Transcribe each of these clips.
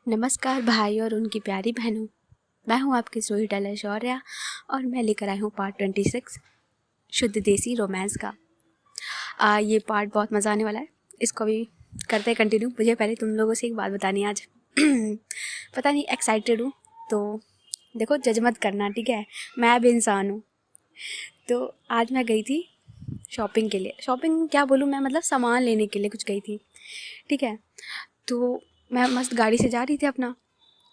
नमस्कार भाई और उनकी प्यारी बहनों। मैं हूं आपकी स्टोरी टेलर शौर्या और मैं लेकर आई हूं पार्ट 26 शुद्ध देसी रोमांस का। ये पार्ट बहुत मज़ा आने वाला है, इसको भी करते हैं कंटिन्यू। मुझे पहले तुम लोगों से एक बात बतानी है आज। पता नहीं एक्साइटेड हूँ तो देखो, जज मत करना, ठीक है। मैं भी इंसान हूँ। तो आज मैं गई थी शॉपिंग के लिए। शॉपिंग क्या बोलूँ मैं, मतलब सामान लेने के लिए कुछ गई थी, ठीक है। तो मैं मस्त गाड़ी से जा रही थी अपना,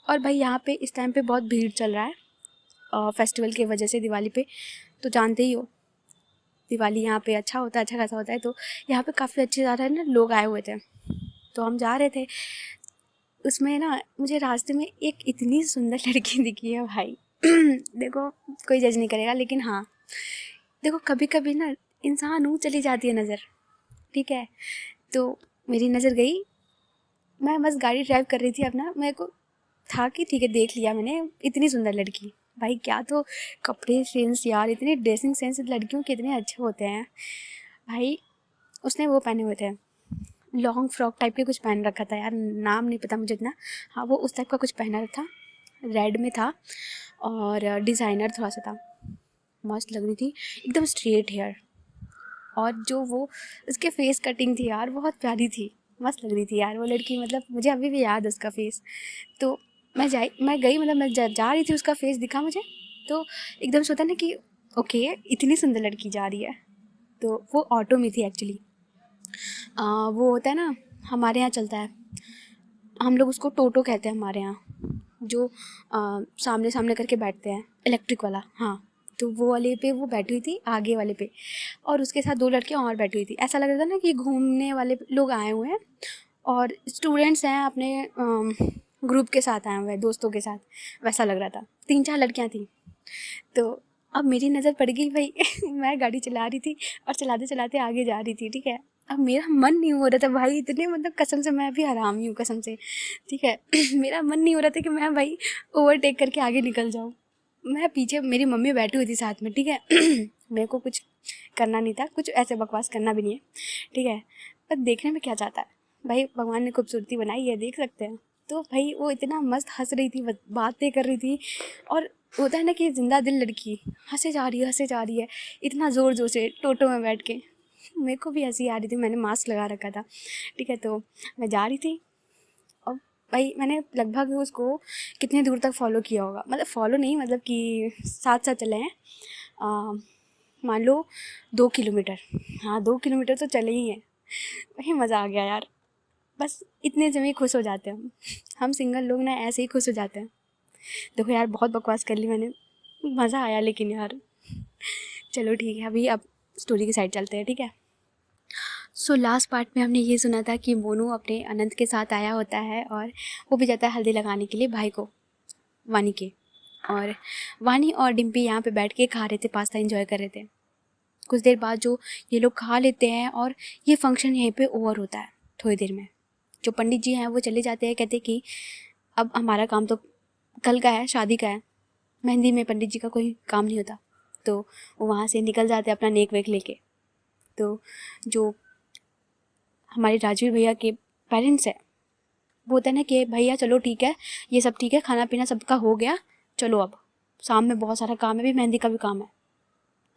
और भाई यहाँ पे इस टाइम पे बहुत भीड़ चल रहा है फेस्टिवल की वजह से, दिवाली पे। तो जानते ही हो दिवाली यहाँ पे अच्छा होता है, अच्छा खासा होता है। तो यहाँ पे काफ़ी अच्छे ज़्यादा ना लोग आए हुए थे। तो हम जा रहे थे, उसमें ना मुझे रास्ते में एक इतनी सुंदर लड़की दिखी है भाई। देखो, कोई जज नहीं करेगा, लेकिन हाँ देखो, कभी कभी ना इंसान हूँ चली जाती है नज़र, ठीक है। तो मेरी नज़र गई, मैं बस गाड़ी ड्राइव कर रही थी अपना, मेरे को था कि ठीक है देख लिया मैंने, इतनी सुंदर लड़की। भाई क्या तो कपड़े सेंस यार, इतने ड्रेसिंग सेंस लड़कियों के इतने अच्छे होते हैं भाई। उसने वो पहने हुए थे, लॉन्ग फ्रॉक टाइप के कुछ पहन रखा था यार, नाम नहीं पता मुझे इतना। हाँ, वो उस टाइप का कुछ पहना था, रेड में था और डिज़ाइनर थोड़ा सा था। मस्त लग रही थी, एकदम स्ट्रेट हेयर, और जो वो उसके फेस कटिंग थी यार बहुत प्यारी थी, मस्त लग रही थी यार वो लड़की। मतलब मुझे अभी भी याद है उसका फेस। तो मैं गई, मतलब मैं जा रही थी, उसका फेस दिखा मुझे। तो एकदम से होता है ना कि ओके, इतनी सुंदर लड़की जा रही है। तो वो ऑटो में थी एक्चुअली। वो होता है ना, हमारे यहाँ चलता है, हम लोग उसको टोटो कहते हैं हमारे यहाँ, जो सामने सामने करके बैठते हैं, इलेक्ट्रिक वाला। हाँ, तो वो वाले पे वो बैठी हुई थी, आगे वाले पे, और उसके साथ 2 लड़कियाँ और बैठी हुई थी। ऐसा लग रहा था ना कि घूमने वाले लोग आए हुए हैं और स्टूडेंट्स हैं, अपने ग्रुप के साथ आए हुए हैं, दोस्तों के साथ, वैसा लग रहा था। 3-4 लड़कियाँ थी। तो अब मेरी नज़र पड़ गई भाई। मैं गाड़ी चला रही थी और चलाते चलाते आगे जा रही थी, ठीक है। अब मेरा मन नहीं हो रहा था भाई, इतने मतलब कसम से, मैं भी हरामी हूँ कसम से, ठीक है। मेरा मन नहीं हो रहा था कि मैं भाई ओवरटेक करके आगे निकल जाऊँ। मैं पीछे, मेरी मम्मी बैठी हुई थी साथ में, ठीक है। मेरे को कुछ करना नहीं था, कुछ ऐसे बकवास करना भी नहीं है, ठीक है। पर देखने में क्या चाहता है भाई, भगवान ने खूबसूरती बनाई है, देख सकते हैं। तो भाई वो इतना मस्त हंस रही थी, बातें कर रही थी, और होता है ना कि जिंदा दिल लड़की, हंसे जा रही है इतना ज़ोर ज़ोर से टोटो में बैठ के। मेरे को भी हंसी आ रही थी, मैंने मास्क लगा रखा था, ठीक है। तो मैं जा रही थी, और भाई मैंने लगभग उसको कितने दूर तक फॉलो किया होगा, मतलब फॉलो नहीं, मतलब कि साथ साथ चले हैं। मान लो 2 किलोमीटर, हाँ 2 किलोमीटर तो चले ही हैं भाई। मज़ा आ गया यार, बस इतने से ही खुश हो जाते हैं हम सिंगल लोग ना, ऐसे ही खुश हो जाते हैं। देखो यार, बहुत बकवास कर ली मैंने, मज़ा आया लेकिन यार। चलो ठीक है, अभी अब स्टोरी की साइड चलते हैं, ठीक है। सो लास्ट पार्ट में हमने ये सुना था कि मोनू अपने अनंत के साथ आया होता है और वो भी जाता है हल्दी लगाने के लिए भाई को, वानी के। और वानी और डिम्पी यहाँ पे बैठ के खा रहे थे, पास्ता एंजॉय कर रहे थे। कुछ देर बाद जो ये लोग खा लेते हैं और ये फंक्शन यहीं पे ओवर होता है। थोड़ी देर में जो पंडित जी हैं वो चले जाते हैं, कहते कि अब हमारा काम तो कल का है, शादी का है, मेहंदी में पंडित जी का कोई काम नहीं होता। तो वो वहाँ से निकल जाते हैं अपना नेक वेक लेके। तो जो हमारे राजवीर भैया के पेरेंट्स हैं, वो होता है ना कि भैया चलो ठीक है, ये सब ठीक है, खाना पीना सबका हो गया, चलो अब शाम में बहुत सारा काम है, भी मेहंदी का भी काम है।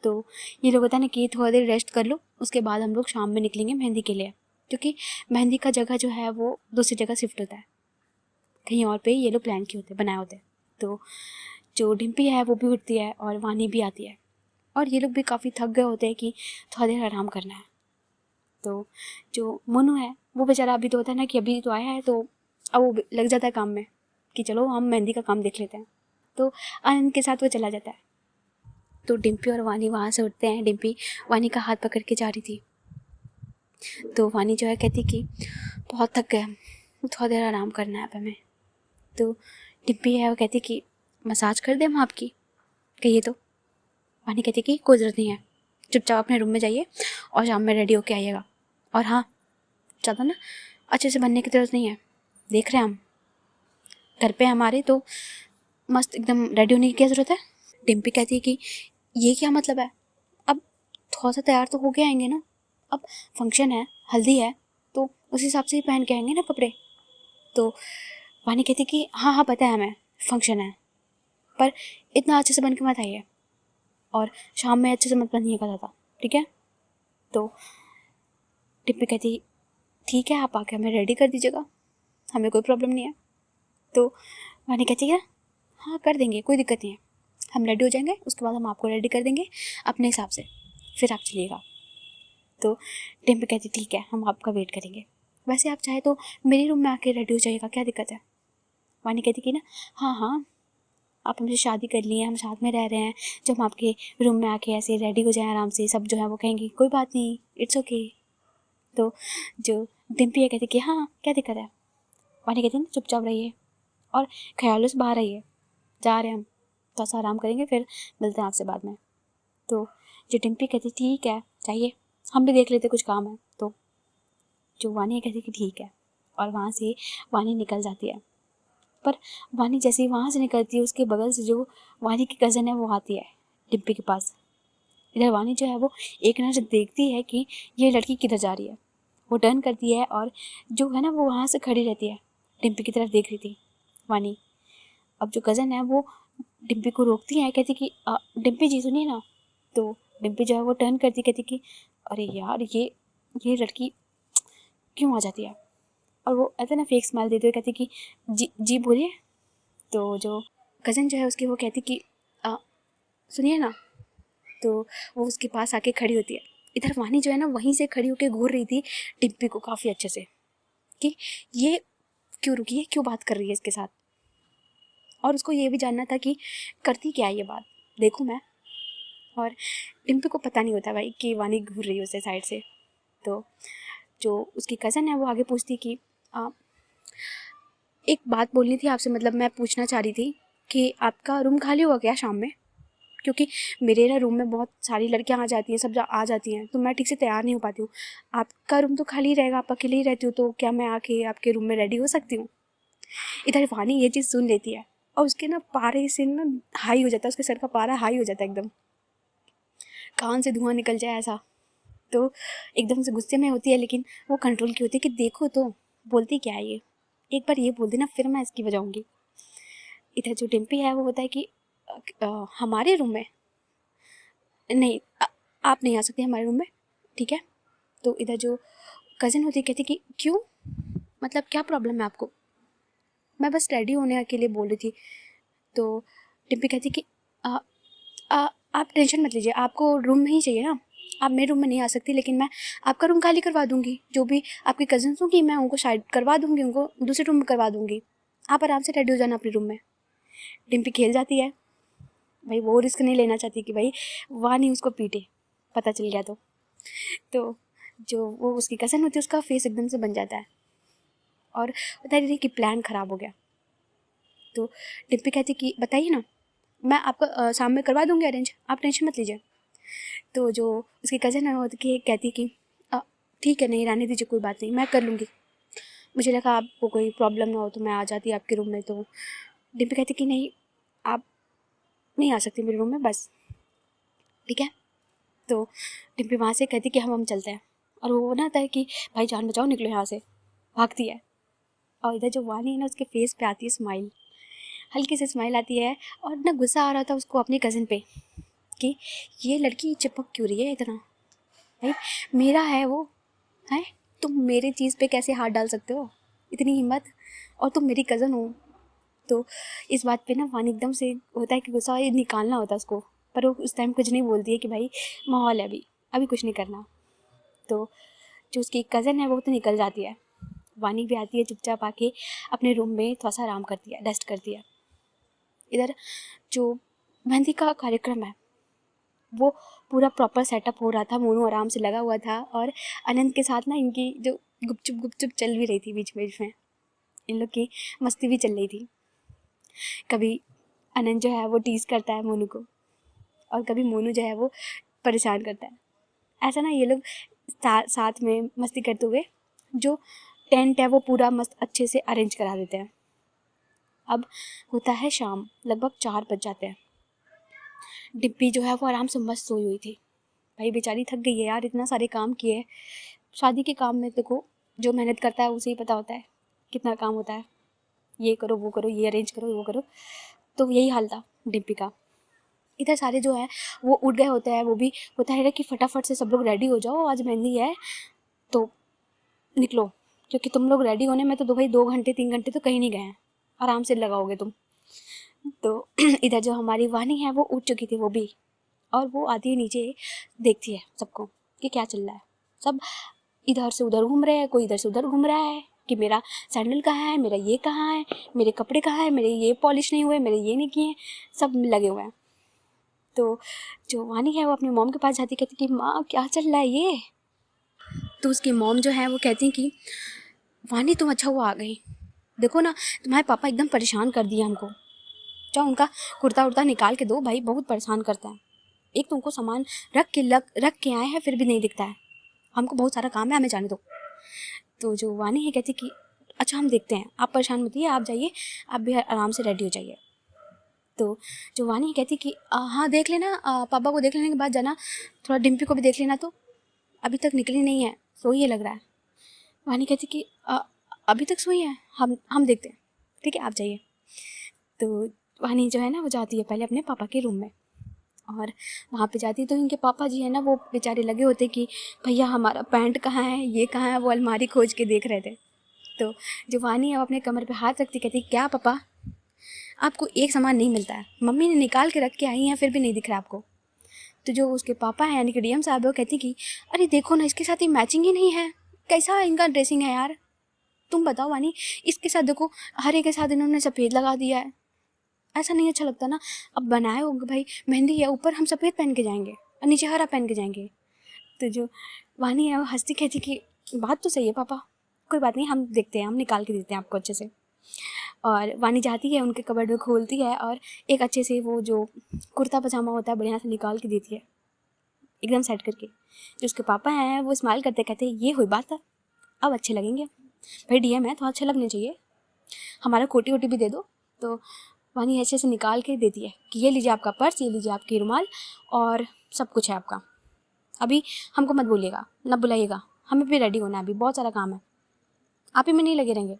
तो ये लोग होता है ना कि थोड़ा देर रेस्ट कर लो, उसके बाद हम लोग शाम में निकलेंगे मेहंदी के लिए, क्योंकि मेहंदी का जगह जो है वो दूसरी जगह शिफ्ट होता है, कहीं और पे ये लोग प्लान किए होते हैं, बनाए होते हैं। तो जो डिम्पी है वो भी उठती है और वानी भी आती है, और ये लोग भी काफ़ी थक गए होते हैं कि थोड़ा देर आराम करना है। तो जो मोनू है वो बेचारा अभी तो होता है ना कि अभी तो आया है, तो अब वो लग जाता है काम में कि चलो हम मेहंदी का काम देख लेते हैं। तो आनंद के साथ वो चला जाता है। तो डिम्पी और वानी वहाँ से उठते हैं। डिम्पी वानी का हाथ पकड़ के जा रही थी, तो वानी जो है कहती कि बहुत थक गए, थोड़ा देर आराम करना है अब हमें। तो डिम्पी है वो कहती कि मसाज कर दें हम आपकी, कहिए तो। वानी कहती कि कोई ज़रूरत नहीं है, चुपचाप अपने रूम में जाइए और शाम में रेडी होके आइएगा। और हाँ, ज़्यादा ना अच्छे से बनने की ज़रूरत नहीं है, देख रहे हैं हम घर पे हमारे, तो मस्त एकदम रेडी होने की क्या ज़रूरत है। डिम्पी कहती है कि ये क्या मतलब है, अब थोड़ा सा तैयार तो हो के आएंगे ना, अब फंक्शन है, हल्दी है, तो उस हिसाब से ही पहन के आएंगे ना कपड़े। तो वानी कहती कि हाँ हाँ पता है हमें फंक्शन है, पर इतना अच्छे से बन के मत आइए और शाम में अच्छे से मत बनिएगा ज़्यादा, ठीक है। तो डिम्पी कहती ठीक है, आप आके हमें रेडी कर दीजिएगा, हमें कोई प्रॉब्लम नहीं है। तो वानी कहती है हाँ कर देंगे, कोई दिक्कत नहीं है, हम रेडी हो जाएंगे, उसके बाद हम आपको रेडी कर देंगे अपने हिसाब से, फिर आप चलिएगा। तो डिम्पी कहती ठीक है, हम आपका वेट करेंगे, वैसे आप चाहे तो मेरे रूम में आके रेडी हो जाइएगा, क्या दिक्कत है। वानी कहती कि ना हाँ हाँ, आप हमसे शादी कर लिए, हम साथ में रह रहे हैं, जब हम आपके रूम में आके ऐसे रेडी हो जाएं आराम से, सब जो है वो कहेंगे कोई बात नहीं, इट्स ओके। तो जो डिम्पी है कहती कि हाँ क्या दिक्कत है। वानी कहती ना चुपचाप रहिए और ख्यालों से बाहर रहिए, जा रहे हैं हम, तो ऐसा आराम करेंगे, फिर मिलते हैं आपसे बाद में। तो जो डिम्पी कहती ठीक है चाहिए, हम भी देख लेते कुछ काम है। तो जो वानी कहती कि ठीक है, और वहाँ से वानी निकल जाती है। पर वानी जैसे ही वहाँ से निकलती है, उसके बगल से जो वानी की कज़न है वो आती है डिम्पी के पास। इधर वानी जो है वो एक नज़र देखती है कि ये लड़की किधर जा रही है, वो टर्न करती है और जो है ना वो वहाँ से खड़ी रहती है, डिम्पी की तरफ देख रही थी वानी। अब जो कज़न है वो डिम्पी को रोकती है, कहती कि डिम्पी जी सुनिए ना। तो डिम्पी जो है वो टर्न करती, कहती कि अरे यार ये लड़की क्यों आ जाती है, और वो ऐसा ना फेक स्माइल देते हुए कहती कि जी जी बोलिए। तो जो कज़न जो है उसकी वो कहती कि सुनिए ना। तो वो उसके पास आके खड़ी होती है। इधर वानी जो है ना वहीं से खड़ी होकर घूर रही थी डिम्पी को काफ़ी अच्छे से कि ये क्यों रुकी है, क्यों बात कर रही है इसके साथ, और उसको ये भी जानना था कि करती क्या है ये बात, देखूँ मैं। और डिम्पी को पता नहीं होता भाई कि वानी घूर रही है उससे साइड से। तो जो उसकी कज़न है वो आगे पूछती कि एक बात बोलनी थी आपसे, मतलब मैं पूछना चाह रही थी कि आपका रूम खाली होगा क्या शाम में, क्योंकि मेरे ना रूम में बहुत सारी लड़कियां आ जाती हैं, सब आ जाती हैं, तो मैं ठीक से तैयार नहीं हो पाती हूँ। आपका रूम तो खाली रहेगा, आप अकेले ही रहती हो, तो क्या मैं आके आपके रूम में रेडी हो सकती हूँ। इधर वानी ये चीज़ सुन लेती है और उसके ना पारे से ना हाई हो जाता है, उसके सर का पारा हाई हो जाता है, एकदम कान से धुआं निकल जाए ऐसा। तो एकदम से गुस्से में होती है, लेकिन वो कंट्रोल की होती है कि देखो तो बोलती क्या है ये, एक बार ये बोल देना फिर मैं इसकी बजाऊंगी। इधर जो डिम्पी है वो होता है कि हमारे रूम में नहीं, आप नहीं आ सकते हमारे रूम में, ठीक है। तो इधर जो कज़न होती है कहती कि क्यों, मतलब क्या प्रॉब्लम है आपको, मैं बस रेडी होने के लिए बोल रही थी। तो डिम्पी कहती कि आ, आ, आप टेंशन मत लीजिए, आपको रूम में ही चाहिए ना, आप मेरे रूम में नहीं आ सकती, लेकिन मैं आपका रूम खाली करवा दूँगी, जो भी आपकी कज़न्स होंगी मैं उनको शायद करवा दूँगी, उनको दूसरे रूम में करवा दूँगी, आप आराम से रेडी हो जाना अपने रूम में। डिम्पी खेल जाती है भाई, वो रिस्क नहीं लेना चाहती कि भाई वहाँ नहीं उसको पीटे, पता चल गया तो जो वो उसकी कज़न होती है उसका फेस एकदम से बन जाता है और बता रही थी कि प्लान ख़राब हो गया। तो डिम्पी कहती कि बताइए ना, मैं आपको शाम में करवा दूँगी अरेंज, आप टेंशन मत लीजिए। तो जो उसकी कज़न है वो कहती कि ठीक है, नहीं रहने दीजिए, कोई बात नहीं, मैं कर लूँगी, मुझे लगा आपको कोई प्रॉब्लम ना हो तो मैं आ जाती आपके रूम में। तो डिम्पी कहती कि नहीं, आप नहीं आ सकती मेरे रूम में, बस ठीक है। तो डिम्पी वहाँ से कहती कि हम चलते हैं, और वो ना आता है कि भाई जान बचाओ, निकलो यहाँ से, भागती है। और इधर जो वानी है ना उसके फेस पे आती है स्माइल, हल्की सी स्माइल आती है, और ना गुस्सा आ रहा था उसको अपनी कज़न पे कि ये लड़की चिपक क्यों रही है इतना, भाई मेरा है वो, है तुम मेरी चीज़ पे कैसे हाथ डाल सकते हो, इतनी हिम्मत, और तुम मेरी कज़न हो। तो इस बात पे ना वानी एकदम से होता है कि गुस्सा ये निकालना होता है उसको, पर वो उस टाइम कुछ नहीं बोलती है कि भाई माहौल है अभी, अभी कुछ नहीं करना। तो जो उसकी कज़न है वो तो निकल जाती है, वानी भी आती है चुपचाप आके अपने रूम में थोड़ा सा आराम करती है, रेस्ट करती है। इधर जो मेहंदी का कार्यक्रम है वो पूरा प्रॉपर सेटअप हो रहा था, मोनू आराम से लगा हुआ था, और अनंत के साथ ना इनकी जो गुपचुप चल भी रही थी, बीच बीच में इन लोग की मस्ती भी चल रही थी। कभी अनंत जो है वो टीज़ करता है मोनू को, और कभी मोनू जो है वो परेशान करता है। ऐसा ना ये लोग साथ में मस्ती करते हुए जो टेंट है वो पूरा मस्त अच्छे से अरेंज करा देते हैं। अब होता है शाम, लगभग 4 बज जाते हैं। डिप्पी जो है वो आराम से मस्त सोई हुई थी, भाई बेचारी थक गई है यार, इतना सारे काम किए। शादी के काम में देखो जो मेहनत करता है उसे ही पता होता है कितना काम होता है। ये करो वो करो, ये अरेंज करो वो करो। तो यही हाल था डिम्पी का। इधर सारे जो है वो उठ गए होते हैं, वो भी होता है कि फटाफट से सब लोग रेडी हो जाओ, आज मेहंदी है तो निकलो, क्योंकि तुम लोग रेडी होने में तो भाई 2 घंटे 3 घंटे तो कहीं नहीं गए हैं, आराम से लगाओगे तुम। तो इधर जो हमारी वानी है वो उठ चुकी थी वो भी, और वो आती है नीचे, देखती है सबको कि क्या चल रहा है। सब इधर से उधर घूम रहे हैं, कोई इधर से उधर घूम रहा है कि मेरा सैंडल कहाँ है, मेरा ये कहाँ है, मेरे कपड़े कहाँ है, मेरे ये पॉलिश नहीं हुए, मेरे ये नहीं किए, सब लगे हुए हैं। तो जो वानी है वो अपनी मॉम के पास जाती, कहती कि माँ क्या चल रहा है ये। तो उसकी मॉम जो है वो कहती कि वानी तुम अच्छा हुआ आ गई, देखो ना तुम्हारे पापा एकदम परेशान कर दिए हमको, जाओ उनका कुर्ता उर्ता निकाल के दो भाई, बहुत परेशान करता है। एक तुमको सामान रख के आए हैं फिर भी नहीं दिखता है, हमको बहुत सारा काम है, हमें जाने दो। तो जो वानी है कहती कि अच्छा हम देखते हैं, आप परेशान मत होइए, आप जाइए, आप भी आराम से रेडी हो जाइए। तो जो वानी कहती कि हाँ देख लेना, पापा को देख लेने के बाद जाना, थोड़ा डिम्पी को भी देख लेना, तो अभी तक निकली नहीं है, सोई है लग रहा है। वानी कहती कि अभी तक सोई है, हम देखते हैं, ठीक है आप जाइए। तो वानी जो है ना वो जाती है पहले अपने पापा के रूम में, और वहाँ पे जाती है तो इनके पापा जी है ना वो बेचारे लगे होते कि भैया हमारा पैंट कहाँ है, ये कहाँ है, वो अलमारी खोज के देख रहे थे। तो जो वानी है वो अपने कमर पे हाथ रखती, कहती क्या पापा आपको एक सामान नहीं मिलता है, मम्मी ने निकाल के रख के आई हैं फिर भी नहीं दिख रहा आपको। तो जो उसके पापा हैं यानी कि डीएम साहब वो कहती कि अरे देखो ना इसके साथ ही मैचिंग ही नहीं है, कैसा इनका ड्रेसिंग है यार, तुम बताओ वानी, इसके साथ देखो हरे के साथ इन्होंने सफ़ेद लगा दिया है, ऐसा नहीं अच्छा लगता ना। अब बनाए होंगे भाई मेहंदी है, ऊपर हम सफ़ेद पहन के जाएंगे और नीचे हरा पहन के जाएंगे। तो जो वानी है वो हंसती कहती कि बात तो सही है पापा, कोई बात नहीं, हम देखते हैं, हम निकाल के देते हैं आपको अच्छे से। और वानी जाती है उनके कबर्ड में, खोलती है और एक अच्छे से वो जो कुर्ता पजामा होता है बढ़िया से निकाल के देती है एकदम सेट करके। जो उसके पापा हैं वो स्माइल करते कहते ये हुई बात है, अब अच्छे लगेंगे भाई, डीएम है तो अच्छे लगने चाहिए, हमारा कोटी वोटी भी दे दो। तो वानी ऐसे से निकाल के देती है कि ये लीजिए आपका पर्स, ये लीजिए आपकी रुमाल और सब कुछ है आपका, अभी हमको मत बोलिएगा ना बुलाइएगा, हमें भी रेडी होना है, अभी बहुत सारा काम है, आप ही में नहीं लगे रहेंगे।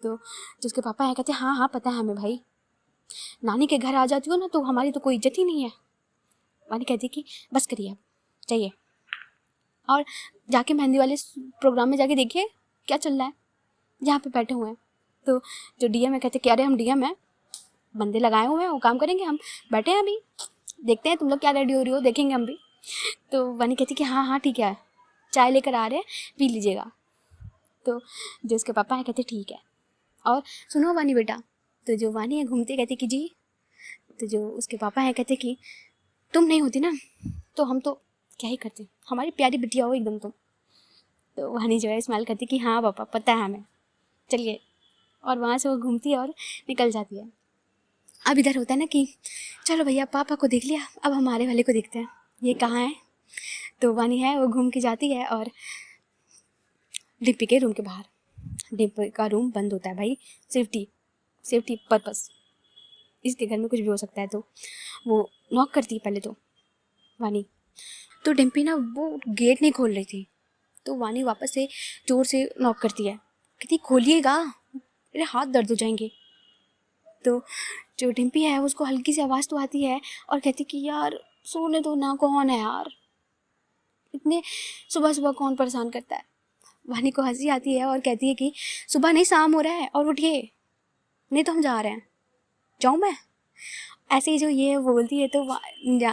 तो जिसके पापा हैं कहते हाँ हाँ पता है हमें भाई, नानी के घर आ जाती हो ना तो हमारी तो कोई इज्जत ही नहीं है। वानी कहती कि बस करिए आप जाइए, और जाके मेहंदी वाले प्रोग्राम में जाके देखिए क्या चल रहा है, यहाँ पे बैठे हुए हैं। तो जो डीएम है कहते कि अरे हम डीएम हैं, बंदे लगाए हुए हैं वो काम करेंगे, हम बैठे हैं अभी, देखते हैं तुम लोग क्या रेडी हो रही हो, देखेंगे हम भी। तो वानी कहती कि हाँ हाँ ठीक है, चाय लेकर आ रहे हैं पी लीजिएगा। तो जो उसके पापा हैं कहते ठीक है, और सुनो वानी बेटा। तो जो वानी है घूमती कहती कि जी। तो जो उसके पापा हैं कहते कि तुम नहीं होती ना तो हम तो क्या ही करते, हमारी प्यारी बिटिया हो एकदम तुम। तो वानी जो है स्माइल करती कि हाँ पापा पता है हमें, चलिए। और वहाँ से वो घूमती है और निकल जाती है। अब इधर होता है ना कि चलो भैया पापा को देख लिया, अब हमारे वाले को देखते हैं ये कहाँ है। तो वानी है वो घूम के जाती है और डिम्पी के रूम के बाहर, डिम्पी का रूम बंद होता है भाई, सेफ्टी पर्पस, इसके घर में कुछ भी हो सकता है। तो वो नॉक करती है पहले तो वानी, तो डिम्पी ना वो गेट नहीं खोल रही थी, तो वानी वापस से जोर से नॉक करती है, कहती खोलिएगा मेरे हाथ दर्द हो जाएंगे। तो जो डिम्पी है उसको हल्की सी आवाज़ तो आती है और कहती कि यार सोने दो ना, कौन है यार, इतने सुबह सुबह कौन परेशान करता है। वानी को हंसी आती है और कहती है कि सुबह नहीं शाम हो रहा है और उठिए, नहीं तो हम जा रहे हैं, जाऊँ मैं। ऐसे ही जो ये बोलती है तो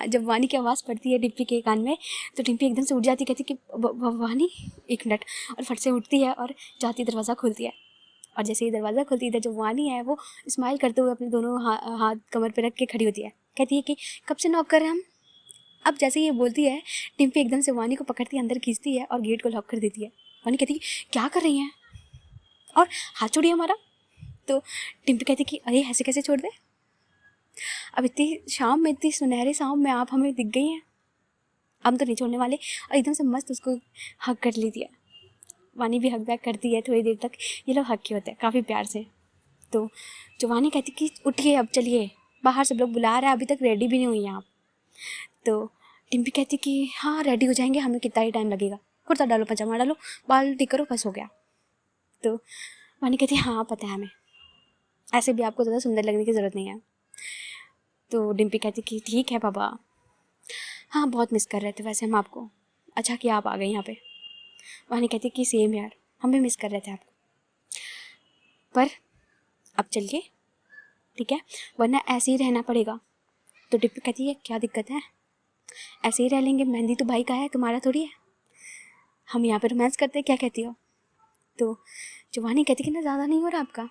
जब वानी की आवाज़ पड़ती है डिम्पी के कान में तो डिम्पी एकदम से उठ जाती, कहती कि वानी एक मिनट, और फट से उठती है और जाती दरवाज़ा खोलती है। और जैसे ही दरवाज़ा खुलती है जो वानी है वो स्माइल करते हुए अपने दोनों हाथ कमर पे रख के खड़ी होती है, कहती है कि कब से नॉक कर रहे हैं हम। अब जैसे ये बोलती है डिम्पी एकदम से वानी को पकड़ती है, अंदर खींचती है और गेट को लॉक कर देती है। वानी कहती है क्या कर रही हैं और हाथ छोड़िए हमारा। तो डिम्पी कहती कि अरे ऐसे कैसे छोड़ दे, अब इतनी शाम में, इतनी सुनहरे शाम में आप हमें दिख गई हैं, हम तो नहीं छोड़ने वाले। और एकदम से मस्त उसको हक कर लेती है। वानी भी हक बैक करती है थोड़ी देर तक, ये लोग हक के होते हैं काफ़ी प्यार से। तो जो वानी कहती कि उठिए अब चलिए, बाहर सब लोग बुला रहे हैं, अभी तक रेडी भी नहीं हुई हैं आप। तो डिम्पी कहती कि हाँ रेडी हो जाएंगे, हमें कितना ही टाइम लगेगा, कुर्ता डालो पजामा डालो बाल ठीक करो बस हो गया। तो वानी कहती हाँ पता है हमें। ऐसे भी आपको ज़्यादा सुंदर लगने की ज़रूरत नहीं है। तो डिम्पी कहती कि ठीक है पापा, हाँ बहुत मिस कर रहे थे वैसे हम आपको, अच्छा कि आप आ गए यहाँ पे। वानी कहती कि सेम यार, हम भी मिस कर रहे थे आपको, पर अब चलिए ठीक है, वरना ऐसे ही रहना पड़ेगा। तो डिम्पी कहती है क्या दिक्कत है, ऐसे ही रह लेंगे, मेहंदी तो भाई का है, तुम्हारा थोड़ी है, हम यहाँ पे रोमांस करते हैं, क्या कहती हो। तो वानी कहती कि ना ज़्यादा नहीं हो रहा आपका,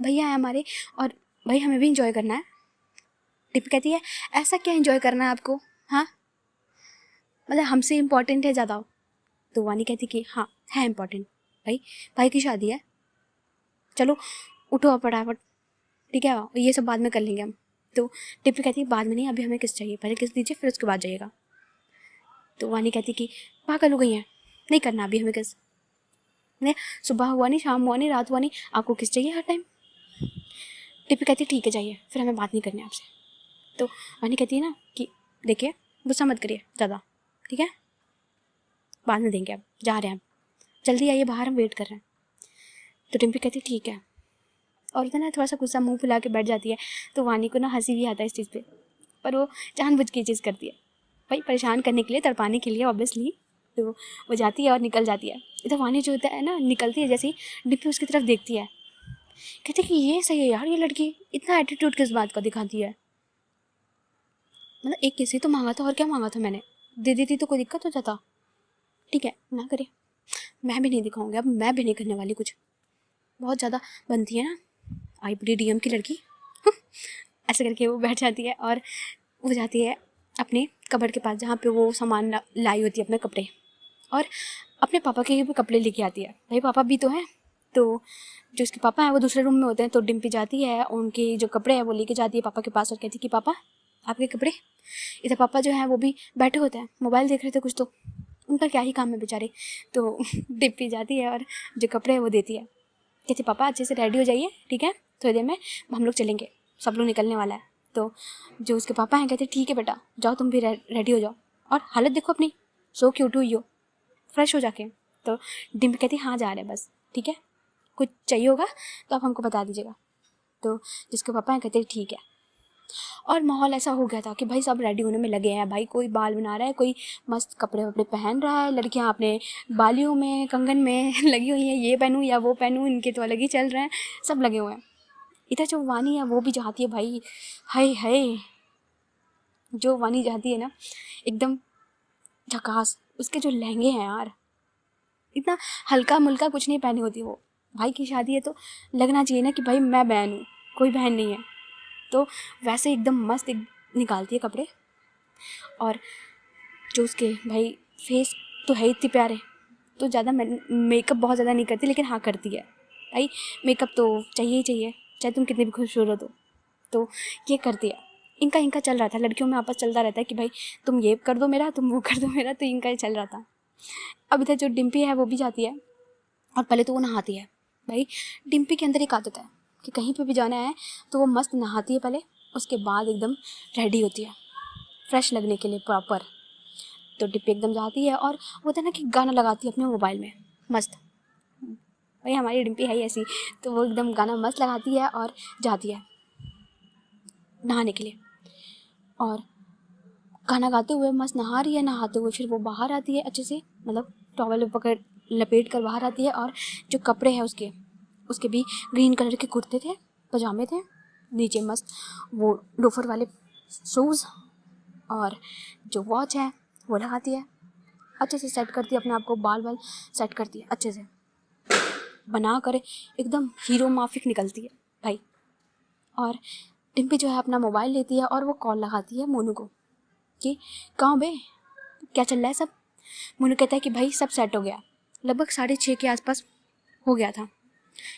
भैया है हमारे और भाई हमें भी इंजॉय करना है। डिम्पी कहती है ऐसा क्या इंजॉय करना है आपको, हाँ मतलब हमसे इम्पोर्टेंट है ज़्यादा। तो वानी कहती कि हाँ है इम्पोर्टेंट, भाई की शादी है, चलो उठो अब फटाफट, ठीक है ये सब बाद में कर लेंगे हम। तो डिम्पी कहती है बाद में नहीं, अभी हमें किस चाहिए, पहले किस दीजिए फिर उसके बाद जाइएगा। तो वानी कहती कि पागल हो गई हैं, नहीं करना अभी हमें किस, नहीं सुबह हुआ नहीं, शाम हुआ नहीं, रात हुआ नहीं, आपको किस चाहिए हर टाइम। डिम्पी कहती ठीक है जाइए, फिर हमें बात नहीं करनी आपसे। तो वानी कहती है ना कि देखिए गुस्सा मत करिए ज़्यादा, ठीक है बाद में देंगे, अब जा रहे हैं, अब जल्दी आइए बाहर, हम वेट कर रहे हैं। तो डिम्पी कहती ठीक है, और ना थोड़ा सा गुस्सा मुंह फुला के बैठ जाती है। तो वानी को ना हंसी भी आता है इस चीज़ पे, पर वो जानबूझ के चीज़ करती है, भाई परेशान करने के लिए, तड़पाने के लिए ऑब्वियसली। तो वो जाती है और निकल जाती है। इधर वानी जो होता है ना, निकलती है जैसे ही डिम्पी उसकी तरफ देखती है, कहते कि ये सही है यार, ये लड़की इतना एटीट्यूड किस बात का दिखाती है, मतलब एक किसी तो मांगा था और क्या मांगा था मैंने, दे देती तो कोई दिक्कत हो जाता, ठीक है ना करे, मैं भी नहीं दिखाऊंगी, अब मैं भी नहीं करने वाली कुछ, बहुत ज़्यादा बनती है ना आईबीडी डीएम की लड़की। ऐसे करके वो बैठ जाती है और वो जाती है अपने कबर्ड के पास जहाँ पे वो सामान लाई होती है अपने कपड़े, और अपने पापा के भी कपड़े लेके आती है, भाई पापा भी तो हैं। तो जो उसके पापा हैं वो दूसरे रूम में होते हैं, तो डिम्पी जाती है उनके जो कपड़े हैं वो लेके जाती है पापा के पास और कहती है कि पापा आपके कपड़े। इधर पापा जो है वो भी बैठे होते हैं, मोबाइल देख रहे थे कुछ, तो उनका क्या ही काम है बेचारे। तो डिम्पी जाती है और जो कपड़े हैं वो देती है, कहती पापा अच्छे से रेडी हो जाइए, ठीक है थोड़ी देर में हम लोग चलेंगे, सब लोग निकलने वाला है। तो जो उसके पापा हैं कहते ठीक है बेटा जाओ तुम भी रेडी हो जाओ, और हालत देखो अपनी, सो क्यूट हुई हो, फ्रेश हो जाके। तो डिम्पी कहती हाँ जा रहे हैं बस, ठीक है कुछ चाहिए होगा तो आप हमको बता दीजिएगा। तो जिसके पापा हैं कहते ठीक है, और माहौल ऐसा हो गया था कि भाई सब रेडी होने में लगे हैं, भाई कोई बाल बना रहा है, कोई मस्त कपड़े वपड़े पहन रहा है, लड़कियां अपने बालियों में कंगन में लगी हुई हैं, ये पहनूं या वो पहनूं, इनके तो अलग ही चल रहे हैं, सब लगे हुए हैं। इधर जो वानी है वो भी चाहती है भाई, हाय हाय जो वानी चाहती है ना एकदम झकास, उसके जो लहंगे हैं यार, इतना हल्का मुल्का कुछ नहीं पहनी होती वो, भाई की शादी है तो लगना चाहिए ना कि भाई मैं बहन हूँ, कोई बहन नहीं है। तो वैसे एकदम मस्त निकालती है कपड़े, और जो उसके भाई फेस तो है इतने प्यारे, तो ज़्यादा मेकअप बहुत ज़्यादा नहीं करती, लेकिन हाँ करती है भाई, मेकअप तो चाहिए ही चाहिए, चाहे तुम कितनी भी खूबसूरत हो। तो ये करती है, इनका इनका चल रहा था, लड़कियों में आपस चलता रहता है कि भाई तुम ये कर दो मेरा, तुम वो कर दो मेरा, तो इनका ही चल रहा था। अब इधर जो डिम्पी है वो भी जाती है, और पहले तो वो नहाती है, भाई डिम्पी के अंदर एक आदत है कि कहीं पे भी जाना है तो वो मस्त नहाती है पहले, उसके बाद एकदम रेडी होती है फ्रेश लगने के लिए प्रॉपर। तो डिम्पी एकदम जाती है और वो होता है ना कि गाना लगाती है अपने मोबाइल में मस्त, भाई हमारी डिम्पी है ही ऐसी, तो वो एकदम गाना मस्त लगाती है और जाती है नहाने के लिए, और गाना गाते हुए मस्त नहा रही है, नहाते हुए फिर वो बाहर आती है अच्छे से, मतलब टॉवल पकड़ लपेट कर बाहर आती है, और जो कपड़े हैं उसके उसके भी ग्रीन कलर के कुर्ते थे, पजामे थे, नीचे मस्त वो लोफर वाले शूज़, और जो वॉच है वो लगाती है, अच्छे से सेट करती है अपने आप को, बाल बाल सेट करती है अच्छे से बना कर, एकदम हीरो माफिक निकलती है भाई। और डिम्पी जो है अपना मोबाइल लेती है और वो कॉल लगाती है मोनू को कि कहाँ बे, क्या चल रहा है सब। मोनू कहता है कि भाई सब सेट हो गया, लगभग 6:30 के आसपास हो गया था।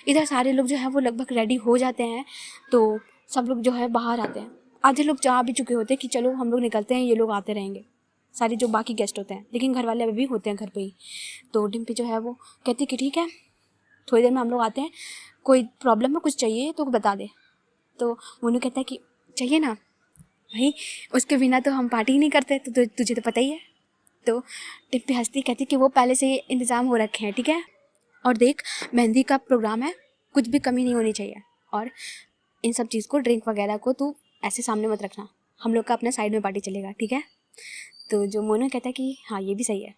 इधर सारे लोग जो है वो लगभग रेडी हो जाते हैं, तो सब लोग जो है बाहर आते हैं, आधे लोग जा भी चुके होते हैं कि चलो हम लोग निकलते हैं, ये लोग आते रहेंगे, सारे जो बाकी गेस्ट होते हैं, लेकिन घर वाले अभी भी होते हैं घर पे ही। तो डिम्पी जो है वो कहती कि ठीक है थोड़ी देर में हम लोग आते हैं, कोई प्रॉब्लम है कुछ चाहिए तो बता दे। तो मोनू कहता है कि चाहिए ना भाई, उसके बिना तो हम पार्टी ही नहीं करते, तो तुझे तो पता ही है। तो डिम्पी हंसती कहती कि वो पहले से इंतज़ाम हो रखे हैं, ठीक है, और देख मेहंदी का प्रोग्राम है, कुछ भी कमी नहीं होनी चाहिए, और इन सब चीज़ को, ड्रिंक वगैरह को तू ऐसे सामने मत रखना, हम लोग का अपना साइड में पार्टी चलेगा, ठीक है। तो जो मोनू कहता है कि हाँ ये भी सही है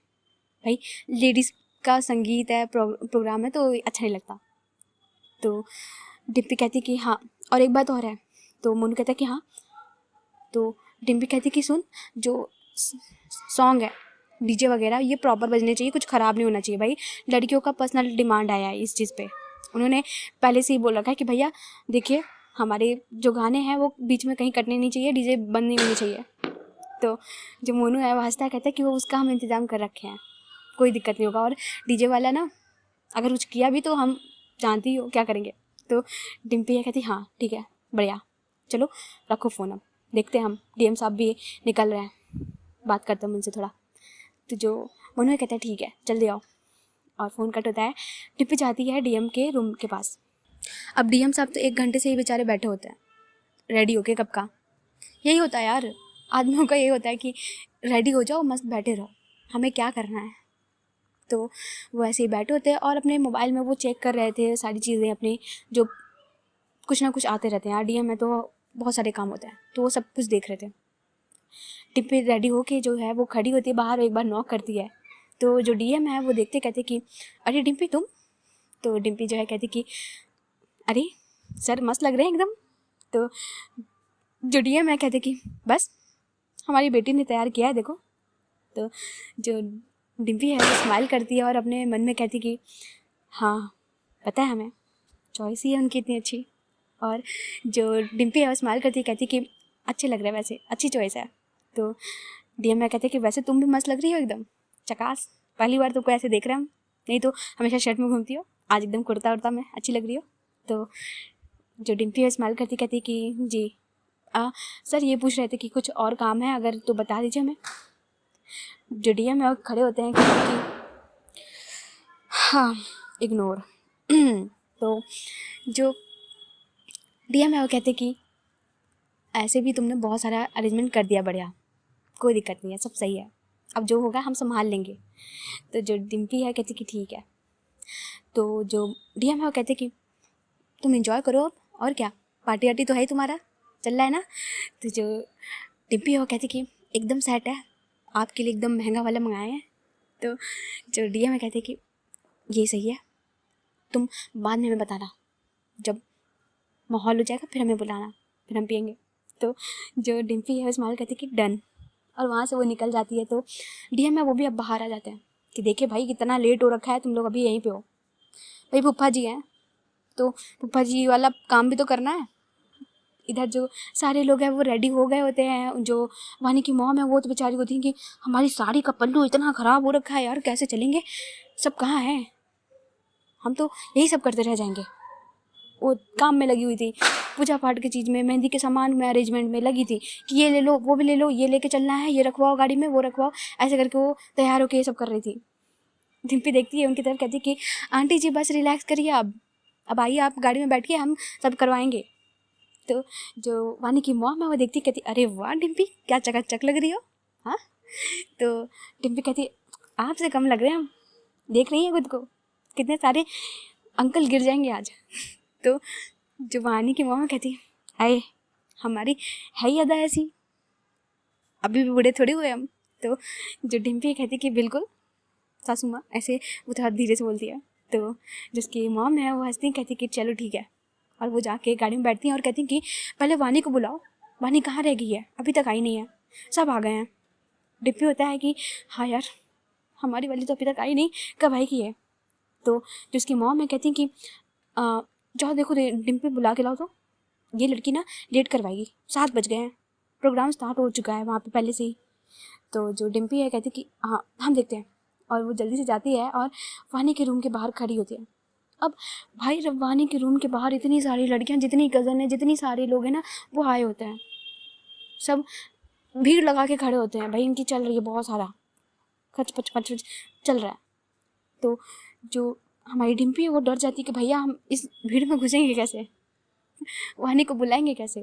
भाई, लेडीज़ का संगीत है, प्रोग्राम है, तो अच्छा नहीं लगता। तो डिम्पी कहती कि हाँ और एक बात और है। तो मोनू कहता है कि हाँ। तो डिम्पी कहती कि सुन, जो सॉन्ग है डीजे वगैरह ये प्रॉपर बजने चाहिए, कुछ ख़राब नहीं होना चाहिए भाई। लड़कियों का पर्सनल डिमांड आया है इस चीज़ पे, उन्होंने पहले से ही बोल रखा है कि भैया देखिए हमारे जो गाने हैं वो बीच में कहीं कटने नहीं चाहिए, डीजे बंद नहीं होनी चाहिए। तो जो मोनू है वो हंसता है, कहता है कि वो उसका हम इंतज़ाम कर रखे हैं, कोई दिक्कत नहीं होगा। और डीजे वाला ना अगर कुछ किया भी तो हम जानती हो क्या करेंगे। तो डिम्पी है कहती हाँ ठीक है बढ़िया, चलो रखो फ़ोन, अब देखते हैं हम, डीएम साहब भी निकल रहे हैं, बात करते हैं उनसे थोड़ा। तो जो मोनू कहता है ठीक है जल्दी आओ, और फ़ोन कट होता है। डिम्पी जाती है डीएम के रूम के पास। अब डीएम साहब तो 1 घंटे से ही बेचारे बैठे होते हैं रेडी होके, कब का। यही होता है यार, आदमियों का यही होता है कि रेडी हो जाओ, मस्त बैठे रहो, हमें क्या करना है। तो वो ऐसे ही बैठे होते हैं और अपने मोबाइल में वो चेक कर रहे थे सारी चीज़ें अपनी, जो कुछ ना कुछ आते रहते हैं यार डीएम में, तो बहुत सारे काम होते हैं, तो वो सब कुछ देख रहे थे। डिम्पी रेडी होके जो है वो खड़ी होती है बाहर, एक बार नॉक करती है। तो जो डीएम है वो देखते कहते कि अरे डिम्पी तुम। तो डिम्पी जो है कहती कि अरे सर मस्त लग रहे हैं एकदम। तो जो डीएम है कहते कि बस हमारी बेटी ने तैयार किया है देखो। तो जो डिम्पी है वो स्माइल करती है और अपने मन में कहती कि हाँ पता है हमें, चॉइस ही है उनकी इतनी अच्छी। और जो डिम्पी है वो स्माइल करती है, कहती कि अच्छे लग रहे हैं, वैसे अच्छी चॉइस है। तो डीएम है कहते कि वैसे तुम भी मस्त लग रही हो एकदम चकास, पहली बार तुमको ऐसे देख रहे हैं हम, नहीं तो हमेशा शर्ट में घूमती हो, आज एकदम कुर्ता उर्ता में अच्छी लग रही हो। तो जो डिम्पी है स्माइल करती कहती कि जी सर ये पूछ रहे थे कि कुछ और काम है अगर तो बता दीजिए हमें। जो डीएम है वो खड़े होते हैं कि हाँ इग्नोर। तो जो डीएम है वो कहते कि ऐसे भी तुमने बहुत सारा अरेंजमेंट कर दिया, बढ़िया, कोई दिक्कत नहीं है, सब सही है, अब जो होगा हम संभाल लेंगे। तो जो डिम्पी है कहती कि ठीक है। तो जो डीएम है वो कहते कि तुम एंजॉय करो अब, और क्या, पार्टी वार्टी तो है ही तुम्हारा, चल रहा है ना। तो जो डिम्पी है वो कहती कि एकदम सेट है, आपके लिए एकदम महंगा वाला मंगाए हैं। तो जो डीएम है कहते कि ये सही है, तुम बाद में हमें बताना, जब माहौल हो जाएगा फिर हमें बुलाना, फिर हम पियेंगे। तो जो डिम्पी है वो स्माइल कहती कि डन, और वहाँ से वो निकल जाती है। तो डीएम है वो भी अब बाहर आ जाते हैं कि देखिए भाई कितना लेट हो रखा है, तुम लोग अभी यहीं पे हो। भाई फूफा जी हैं तो फूफा जी वाला काम भी तो करना है। इधर जो सारे लोग हैं वो रेडी हो गए होते हैं, जो वानी की मॉम है वो तो बेचारी होती है कि हमारी साड़ी का पल्लू इतना ख़राब हो रखा है यार, कैसे चलेंगे, सब कहाँ हैं, हम तो यही सब करते रह जाएंगे। वो काम में लगी हुई थी, पूजा पाठ की चीज़ में, मेहंदी के सामान में, अरेंजमेंट में लगी थी कि ये ले लो वो भी ले लो, ये लेके चलना है, ये रखवाओ गाड़ी में, वो रखवाओ, ऐसे करके वो तैयार होकर ये सब कर रही थी। डिम्पी देखती है उनकी तरफ, कहती कि आंटी जी बस रिलैक्स करिए, अब आइए आप गाड़ी में बैठिए, हम सब करवाएंगे। तो जो वानी की मॉम है वो देखती कहती अरे वाह डिम्पी क्या चकाचक लग रही हो। हाँ तो डिम्पी कहती आपसे कम लग रहे हैं हम, देख रही हैं खुद को, कितने सारे अंकल गिर जाएंगे आज। तो जो वानी की मॉम कहती हाय हमारी है ही अदा ऐसी, अभी भी बूढ़े थोड़े हुए हम। तो जो डिम्पी कहती कि बिल्कुल सासू माँ, ऐसे वो थोड़ा धीरे से बोलती है। तो जिसकी मॉम है वो हंसती कहती कि चलो ठीक है, और वो जाके गाड़ी में बैठती हैं और कहती कि पहले वानी को बुलाओ, वानी कहाँ रह गई है, अभी तक आई नहीं है, सब आ गए हैं। डिम्पी होता है कि हाँ यार हमारी वाली तो अभी तक आई नहीं, कब आएगी है। तो जिसकी मॉम है कहती कि जाओ देखो डिम्पी बुला के लाओ, तो ये लड़की ना लेट करवाएगी, 7 बज गए हैं, प्रोग्राम स्टार्ट हो चुका है वहाँ पे पहले से ही। तो जो डिम्पी है कहती कि हाँ हम देखते हैं, और वो जल्दी से जाती है और वानी के रूम के बाहर खड़ी होती है। अब भाई जब वानी के रूम के बाहर इतनी सारी लड़कियां, जितनी कज़न है, जितनी सारे लोग हैं ना वो आए होते हैं, सब भीड़ लगा के खड़े होते हैं, भाई इनकी चल रही है बहुत सारा खच पच पच चल रहा है। तो जो हमारी डिम्पी है वो डर जाती है कि भैया हम इस भीड़ में घुसेंगे कैसे, वानी को बुलाएंगे कैसे।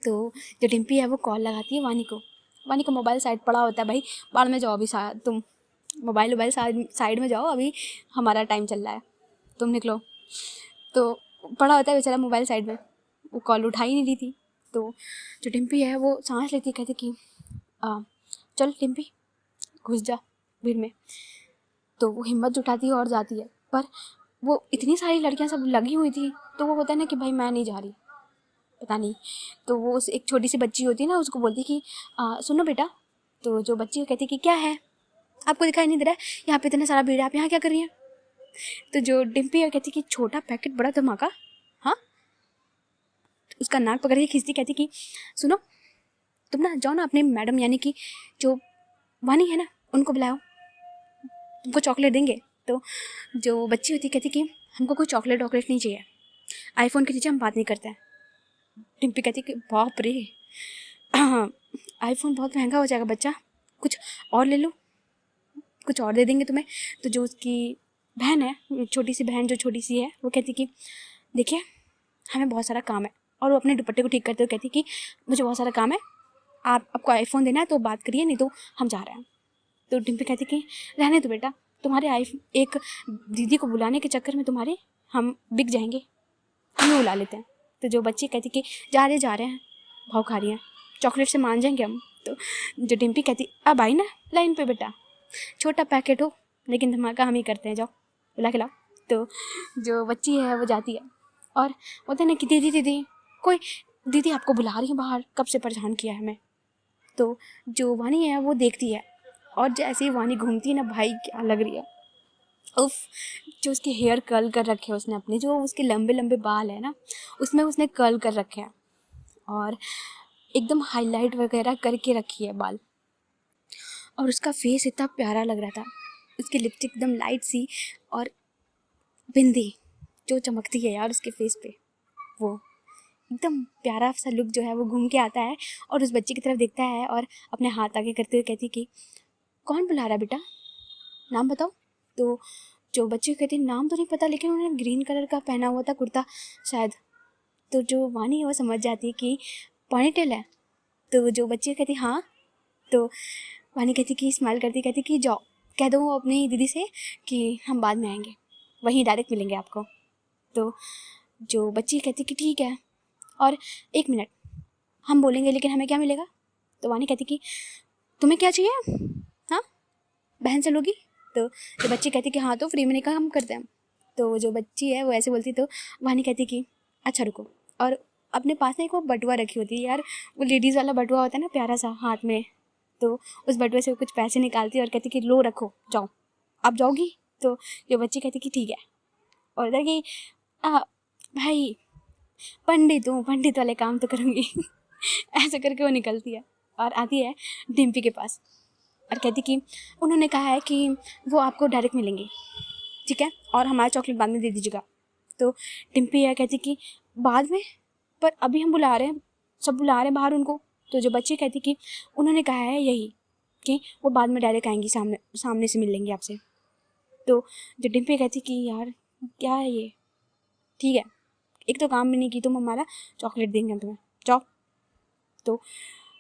तो जो डिम्पी है वो कॉल लगाती है वानी को, वानी का मोबाइल साइड पड़ा होता है, भाई बाढ़ में जाओ अभी, तुम मोबाइल साइड में जाओ, अभी हमारा टाइम चल रहा है, तुम निकलो। तो पड़ा होता है बेचारा मोबाइल साइड में, वो कॉल उठा ही नहीं रही थी। तो जो डिम्पी है वो सांस लेती, कहती कि चल डिम्पी घुस जा भीड़ में। तो वो हिम्मत जुटाती है और जाती है, पर वो इतनी सारी लड़कियां सब लगी हुई थी, तो वो होता है ना कि भाई मैं नहीं जा रही, पता नहीं। तो वो उस एक छोटी सी बच्ची होती है ना, उसको बोलती कि सुनो बेटा। तो जो बच्ची कहती कि क्या है, आपको दिखाई नहीं दे रहा है यहाँ पे इतना सारा भीड़ है, आप यहाँ क्या कर रही हैं। तो जो डिम्पी है कहती कि छोटा पैकेट बड़ा धमाका, हाँ। तो उसका नाक पकड़ के खींचती, कहती कि सुनो तुम ना जाओ ना अपने मैडम यानी कि जो वानी है ना उनको बुलाओ, तुमको चॉकलेट देंगे। तो जो बच्ची होती कहती कि हमको कोई चॉकलेट वॉकलेट नहीं चाहिए, आईफोन के नीचे हम बात नहीं करते हैं। डिम्पी कहती कि बाप रे आईफोन बहुत महंगा हो जाएगा बच्चा, कुछ और ले लो, कुछ और दे देंगे तुम्हें। तो जो उसकी बहन है, छोटी सी बहन जो छोटी सी है, वो कहती कि देखिए हमें बहुत सारा काम है, और वो अपने दुपट्टे को ठीक करते हुए कहती कि मुझे बहुत सारा काम है, आपको आईफोन देना है तो बात करिए, नहीं तो हम जा रहे हैं। तो डिम्पी कहती कि रहने दो बेटा, तुम्हारे एक दीदी को बुलाने के चक्कर में तुम्हारे हम बिक जाएंगे, हमें बुला लेते हैं। तो जो बच्ची कहती कि जा रहे हैं, भाव खा रही हैं, चॉकलेट से मान जाएंगे हम। तो जो डिम्पी कहती अब आई ना लाइन पे बेटा, छोटा पैकेट हो लेकिन धमाका हम ही करते हैं, जाओ बुला के लाओ। तो जो बच्ची है वो जाती है और बोलते हैं ना कि दीदी दीदी, कोई दीदी आपको बुला रही है बाहर, कब से परेशान किया है हमें। तो जो वानी है वो देखती है, और जैसे ही वानी घूमती है ना, भाई क्या लग रही है, उफ। जो उसके हेयर कर्ल कर रखे हैं उसने अपने, जो उसके लंबे लंबे बाल है ना उसमें उसने कर्ल कर रखे हैं, और एकदम हाईलाइट वगैरह करके रखी है बाल, और उसका फेस इतना प्यारा लग रहा था, उसकी लिपस्टिक एकदम लाइट सी, और बिंदी जो चमकती है यार उसके फेस पे, वो एकदम प्यारा सा लुक जो है वो घूम के आता है, और उस बच्ची की तरफ देखता है और अपने हाथ आगे करते हुए कहती कि कौन बुला रहा बेटा, नाम बताओ। तो जो बच्ची कहती नाम तो नहीं पता, लेकिन उन्होंने ग्रीन कलर का पहना हुआ था कुर्ता शायद। तो जो वानी है वो समझ जाती है कि पॉनीटेल है। तो जो बच्ची कहती हाँ। तो वानी कहती कि स्माइल करती कहती कि जाओ कह दो अपनी दीदी से कि हम बाद में आएंगे, वहीं डायरेक्ट मिलेंगे आपको। तो जो बच्ची कहती कि ठीक है, और 1 मिनट हम बोलेंगे लेकिन हमें क्या मिलेगा। तो वानी कहती कि तुम्हें क्या चाहिए, हाँ बहन से लोगी। तो जो बच्ची कहती कि हाँ तो फ्री में नहीं काम करते हैं। तो जो बच्ची है वो ऐसे बोलती, तो वानी कहती कि अच्छा रुको, और अपने पास ना एक वो बटुआ रखी होती है यार, वो लेडीज़ वाला बटुआ होता है ना प्यारा सा हाथ में, तो उस बटुए से वो कुछ पैसे निकालती है और कहती कि लो रखो जाओ, आप जाओगी। तो जो बच्ची कहती कि ठीक है, और इधर की भाई पंडित हूँ, पंडित वाले काम तो करूँगी ऐसे करके वो निकलती है और आती है डिम्पी के पास और कहती कि उन्होंने कहा है कि वो आपको डायरेक्ट मिलेंगे, ठीक है, और हमारा चॉकलेट बाद में दे दीजिएगा। तो डिम्पी है कहती कि बाद में, पर अभी हम बुला रहे हैं, सब बुला रहे हैं बाहर उनको। तो जो बच्ची कहती कि उन्होंने कहा है यही कि वो बाद में डायरेक्ट आएंगी, सामने से मिल लेंगे आपसे। तो जो डिम्पी कहती कि यार क्या है ये, ठीक है एक तो काम भी नहीं की तुम, हमारा चॉकलेट देंगे हम तुम्हें, जाओ। तो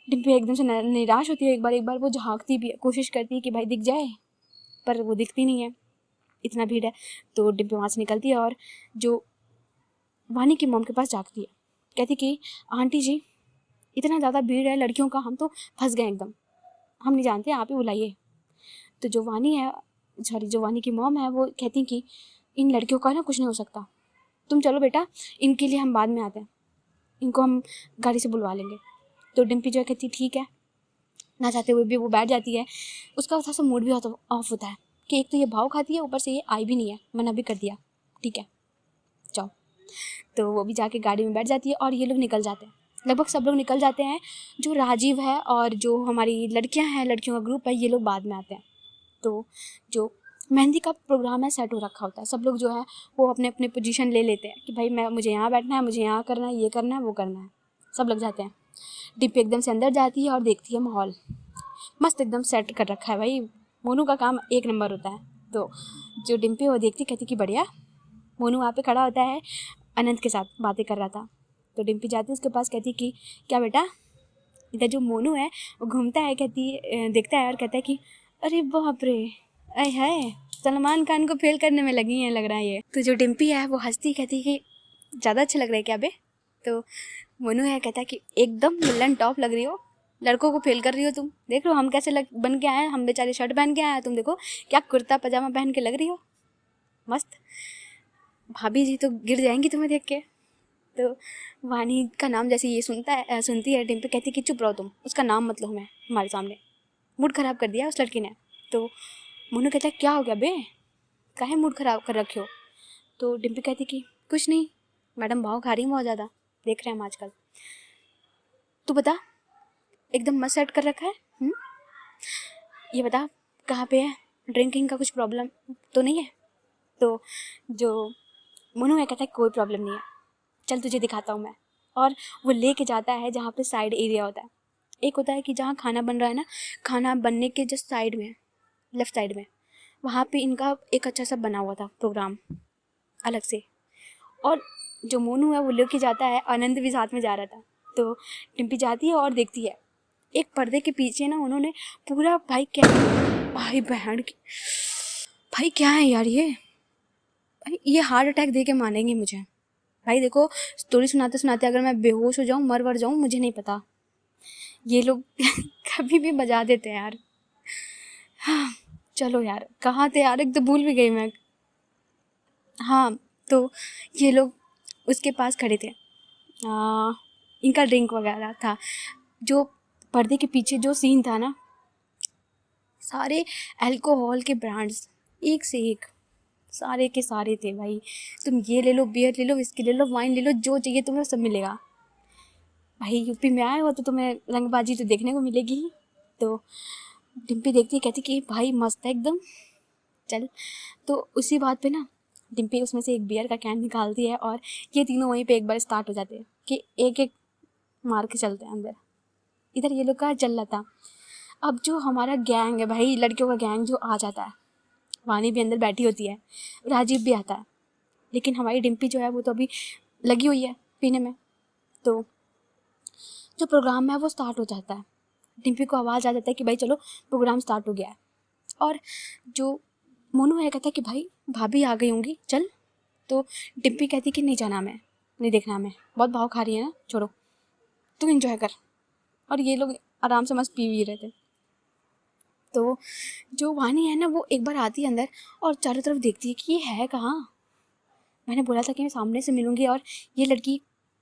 डिम्पी एकदम से निराश होती है, एक बार वो झाँकती भी है, कोशिश करती है कि भाई दिख जाए, पर वो दिखती नहीं है, इतना भीड़ है। तो डिम्पी वहाँ से निकलती है और जो वानी की मॉम के पास जाती है, कहती कि आंटी जी इतना ज़्यादा भीड़ है लड़कियों का, हम तो फंस गए एकदम, हम नहीं जानते, आप ही बुलाइए। तो जो वानी है, सॉरी जो वानी की मॉम है, वो कहती कि इन लड़कियों का ना कुछ नहीं हो सकता, तुम चलो बेटा, इनके लिए हम बाद में आते हैं, इनको हम गाड़ी से बुलवा लेंगे। तो डिम्पी जो है कहती ठीक है, ना चाहते हुए भी वो बैठ जाती है। उसका थोड़ा सा मूड भी ऑफ होता है कि एक तो ये भाव खाती है, ऊपर से ये आई भी नहीं है, मना भी कर दिया, ठीक है जाओ। तो वो भी जाके गाड़ी में बैठ जाती है और ये लोग निकल जाते हैं, लगभग सब लोग निकल जाते हैं। जो राजीव है और जो हमारी लड़कियां हैं, लड़कियों का ग्रुप है, ये लोग बाद में आते हैं। तो जो मेहंदी का प्रोग्राम है सेट हो रखा होता है, सब लोग जो है वो अपने अपने पोजीशन ले लेते हैं कि भाई मुझे यहाँ बैठना है, मुझे यहाँ करना है, ये करना है, वो करना है, सब लग जाते हैं। डिम्पी एकदम से अंदर जाती है और देखती है माहौल मस्त एकदम सेट कर रखा है, भाई मोनू का काम 1 नंबर होता है। तो जो डिम्पी वो देखती कहती कि बढ़िया। मोनू वहाँ पे खड़ा होता है, अनंत के साथ बातें कर रहा था। तो डिम्पी जाती है उसके पास, कहती कि क्या बेटा, इधर जो मोनू है वो घूमता है, कहती देखता है और कहता है कि अरे बाप रे, अय है सलमान खान को फेल करने में लगी हैं लग रहा है ये। तो जो डिम्पी है वो हंसती कहती कि ज़्यादा अच्छा लग रहा है क्या बे, तो मोनू है कहता है कि एकदम मिलन टॉप लग रही हो, लड़कों को फेल कर रही हो तुम। देख लो हम कैसे बन के आए हैं, हम बेचारे शर्ट पहन के आए हैं, तुम देखो क्या कुर्ता पजामा पहन के लग रही हो, मस्त। भाभी जी तो गिर जाएंगी तुम्हें देख के। तो वानी का नाम जैसे ये सुनती है डिम्पी कहती कि चुप रहो तुम, उसका नाम मत लो हमारे सामने। मूड ख़राब कर दिया उस लड़की ने। तो मोनू कहता है क्या हो गया बे, काहे मूड ख़राब कर रखे हो। तो डिम्पी कहती कि कुछ नहीं मैडम, भाव खा रही हैं बहुत ज़्यादा, देख रहे हैं हम आजकल। तू बता, एकदम मस्त सेट कर रखा है। ये बता कहाँ पे है, ड्रिंकिंग का कुछ प्रॉब्लम तो नहीं है। तो जो मोनू है कहता है कोई प्रॉब्लम नहीं है, चल तुझे दिखाता हूँ मैं। और वो लेके जाता है जहाँ पे साइड एरिया होता है। एक होता है कि जहाँ खाना बन रहा है ना, खाना बनने के जस्ट साइड में, लेफ़्ट साइड में, वहाँ पे इनका एक अच्छा सा बना हुआ था प्रोग्राम अलग से। और जो मोनू है वो लेके जाता है, आनंद भी साथ में जा रहा था। तो डिम्पी जाती है और देखती है एक पर्दे के पीछे ना उन्होंने पूरा भाई बहन की भाई क्या है यार ये हार्ट अटैक दे के मानेंगे मुझे। भाई देखो स्टोरी सुनाते सुनाते अगर मैं बेहोश हो जाऊँ, मर जाऊँ, मुझे नहीं पता। ये लोग कभी भी बजा देते हैं यार। हाँ चलो यार, कहाँ थे यार, एक तो भूल भी गई मैं। हाँ तो ये लोग उसके पास खड़े थे, इनका ड्रिंक वगैरह था। जो पर्दे के पीछे जो सीन था ना, सारे अल्कोहल के ब्रांड्स एक से एक, सारे के सारे थे भाई। तुम ये ले लो, बियर ले लो, विस्की ले लो, वाइन ले लो, जो चाहिए तुम्हें सब मिलेगा। भाई यूपी में आए हो तो तुम्हें रंगबाजी तो देखने को मिलेगी ही। तो डिम्पी देखती कहती कि भाई मस्त है एकदम, चल। तो उसी बात पे ना डिम्पी उसमें से एक बियर का कैन निकालती है और ये तीनों वहीं पे एक बार स्टार्ट हो जाते हैं कि एक एक मार के चलते हैं अंदर। इधर ये लोग का चल रहा था। अब जो हमारा गैंग है भाई, लड़कियों का गैंग जो आ जाता है, वानी भी अंदर बैठी होती है, राजीव भी आता है, लेकिन हमारी डिम्पी जो है वो तो अभी लगी हुई है पीने में। तो जो प्रोग्राम है वो स्टार्ट हो जाता है। डिम्पी को आवाज़ आ जाता है कि भाई चलो प्रोग्राम स्टार्ट हो गया है। और जो मोनू है कहता है कि भाई भाभी आ गई होंगी, चल। तो डिम्पी कहती कि नहीं जाना हमें, नहीं देखना हमें, बहुत भाव खा रही है ना, छोड़ो तू एंजॉय कर। और ये लोग आराम से मस्त पी रहे थे। तो जो वानी है ना वो एक बार आती है अंदर और चारों तरफ देखती है कि ये है कहाँ। मैंने बोला था कि मैं सामने से मिलूँगी और ये लड़की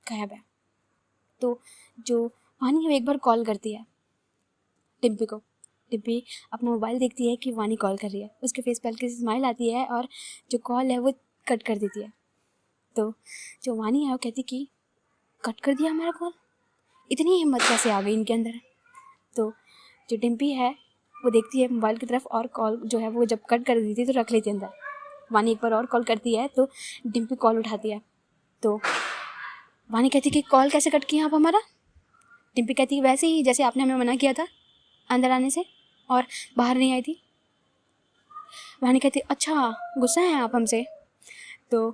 गायब है। तो जो वानी है वो एक बार कॉल करती है डिम्पी को। डिम्पी अपना मोबाइल देखती है कि वानी कॉल कर रही है, उसके फेस पर हल्की सी स्माइल आती है और जो कॉल है वो कट कर देती है। तो जो वानी है वो कहती कि कट कर दिया हमारा कॉल, इतनी हिम्मत कैसे आ गई इनके अंदर। तो जो डिम्पी है वो देखती है मोबाइल की तरफ और कॉल जो है वो जब कट कर देती है तो रख लेती है अंदर। वानी एक बार और कॉल करती है तो डिम्पी कॉल उठाती है। तो वानी कहती कि कॉल कैसे कट किया आप हमारा। डिम्पी कहती वैसे ही जैसे आपने हमें मना किया था अंदर आने से और बाहर नहीं आई थी। वानी कहती अच्छा गुस्सा है आप हमसे। तो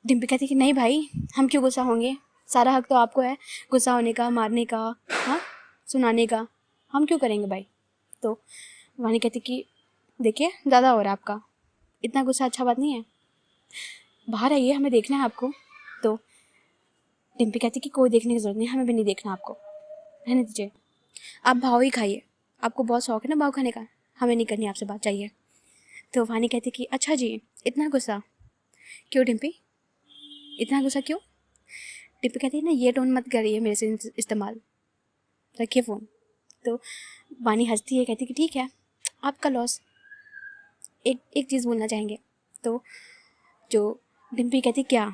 डिम्पी कहती कि नहीं भाई, हम क्यों गुस्सा होंगे, सारा हक तो आपको है गुस्सा होने का, मारने का, हाँ सुनाने का, हम क्यों करेंगे भाई। तो वानी कहती कि देखिए ज़्यादा हो रहा है आपका, इतना गुस्सा अच्छा बात नहीं है, बाहर आइए हमें देखना है आपको। तो डिम्पी कहती कि कोई देखने की ज़रूरत नहीं, हमें भी नहीं देखना आपको, रहने दीजिए, आप भाव ही खाइए, आपको बहुत शौक है ना भाव खाने का, हमें नहीं करनी आपसे बात, चाहिए। तो वानी कहती कि अच्छा जी इतना गुस्सा क्यों डिम्पी, इतना गुस्सा क्यों। डिम्पी कहती है ना ये टोन मत करिए मेरे से इस्तेमाल, रखिए फ़ोन। तो वानी हंसती है कहती कि ठीक है आपका लॉस, एक चीज़ बोलना चाहेंगे। तो जो डिम्पी कहती क्या।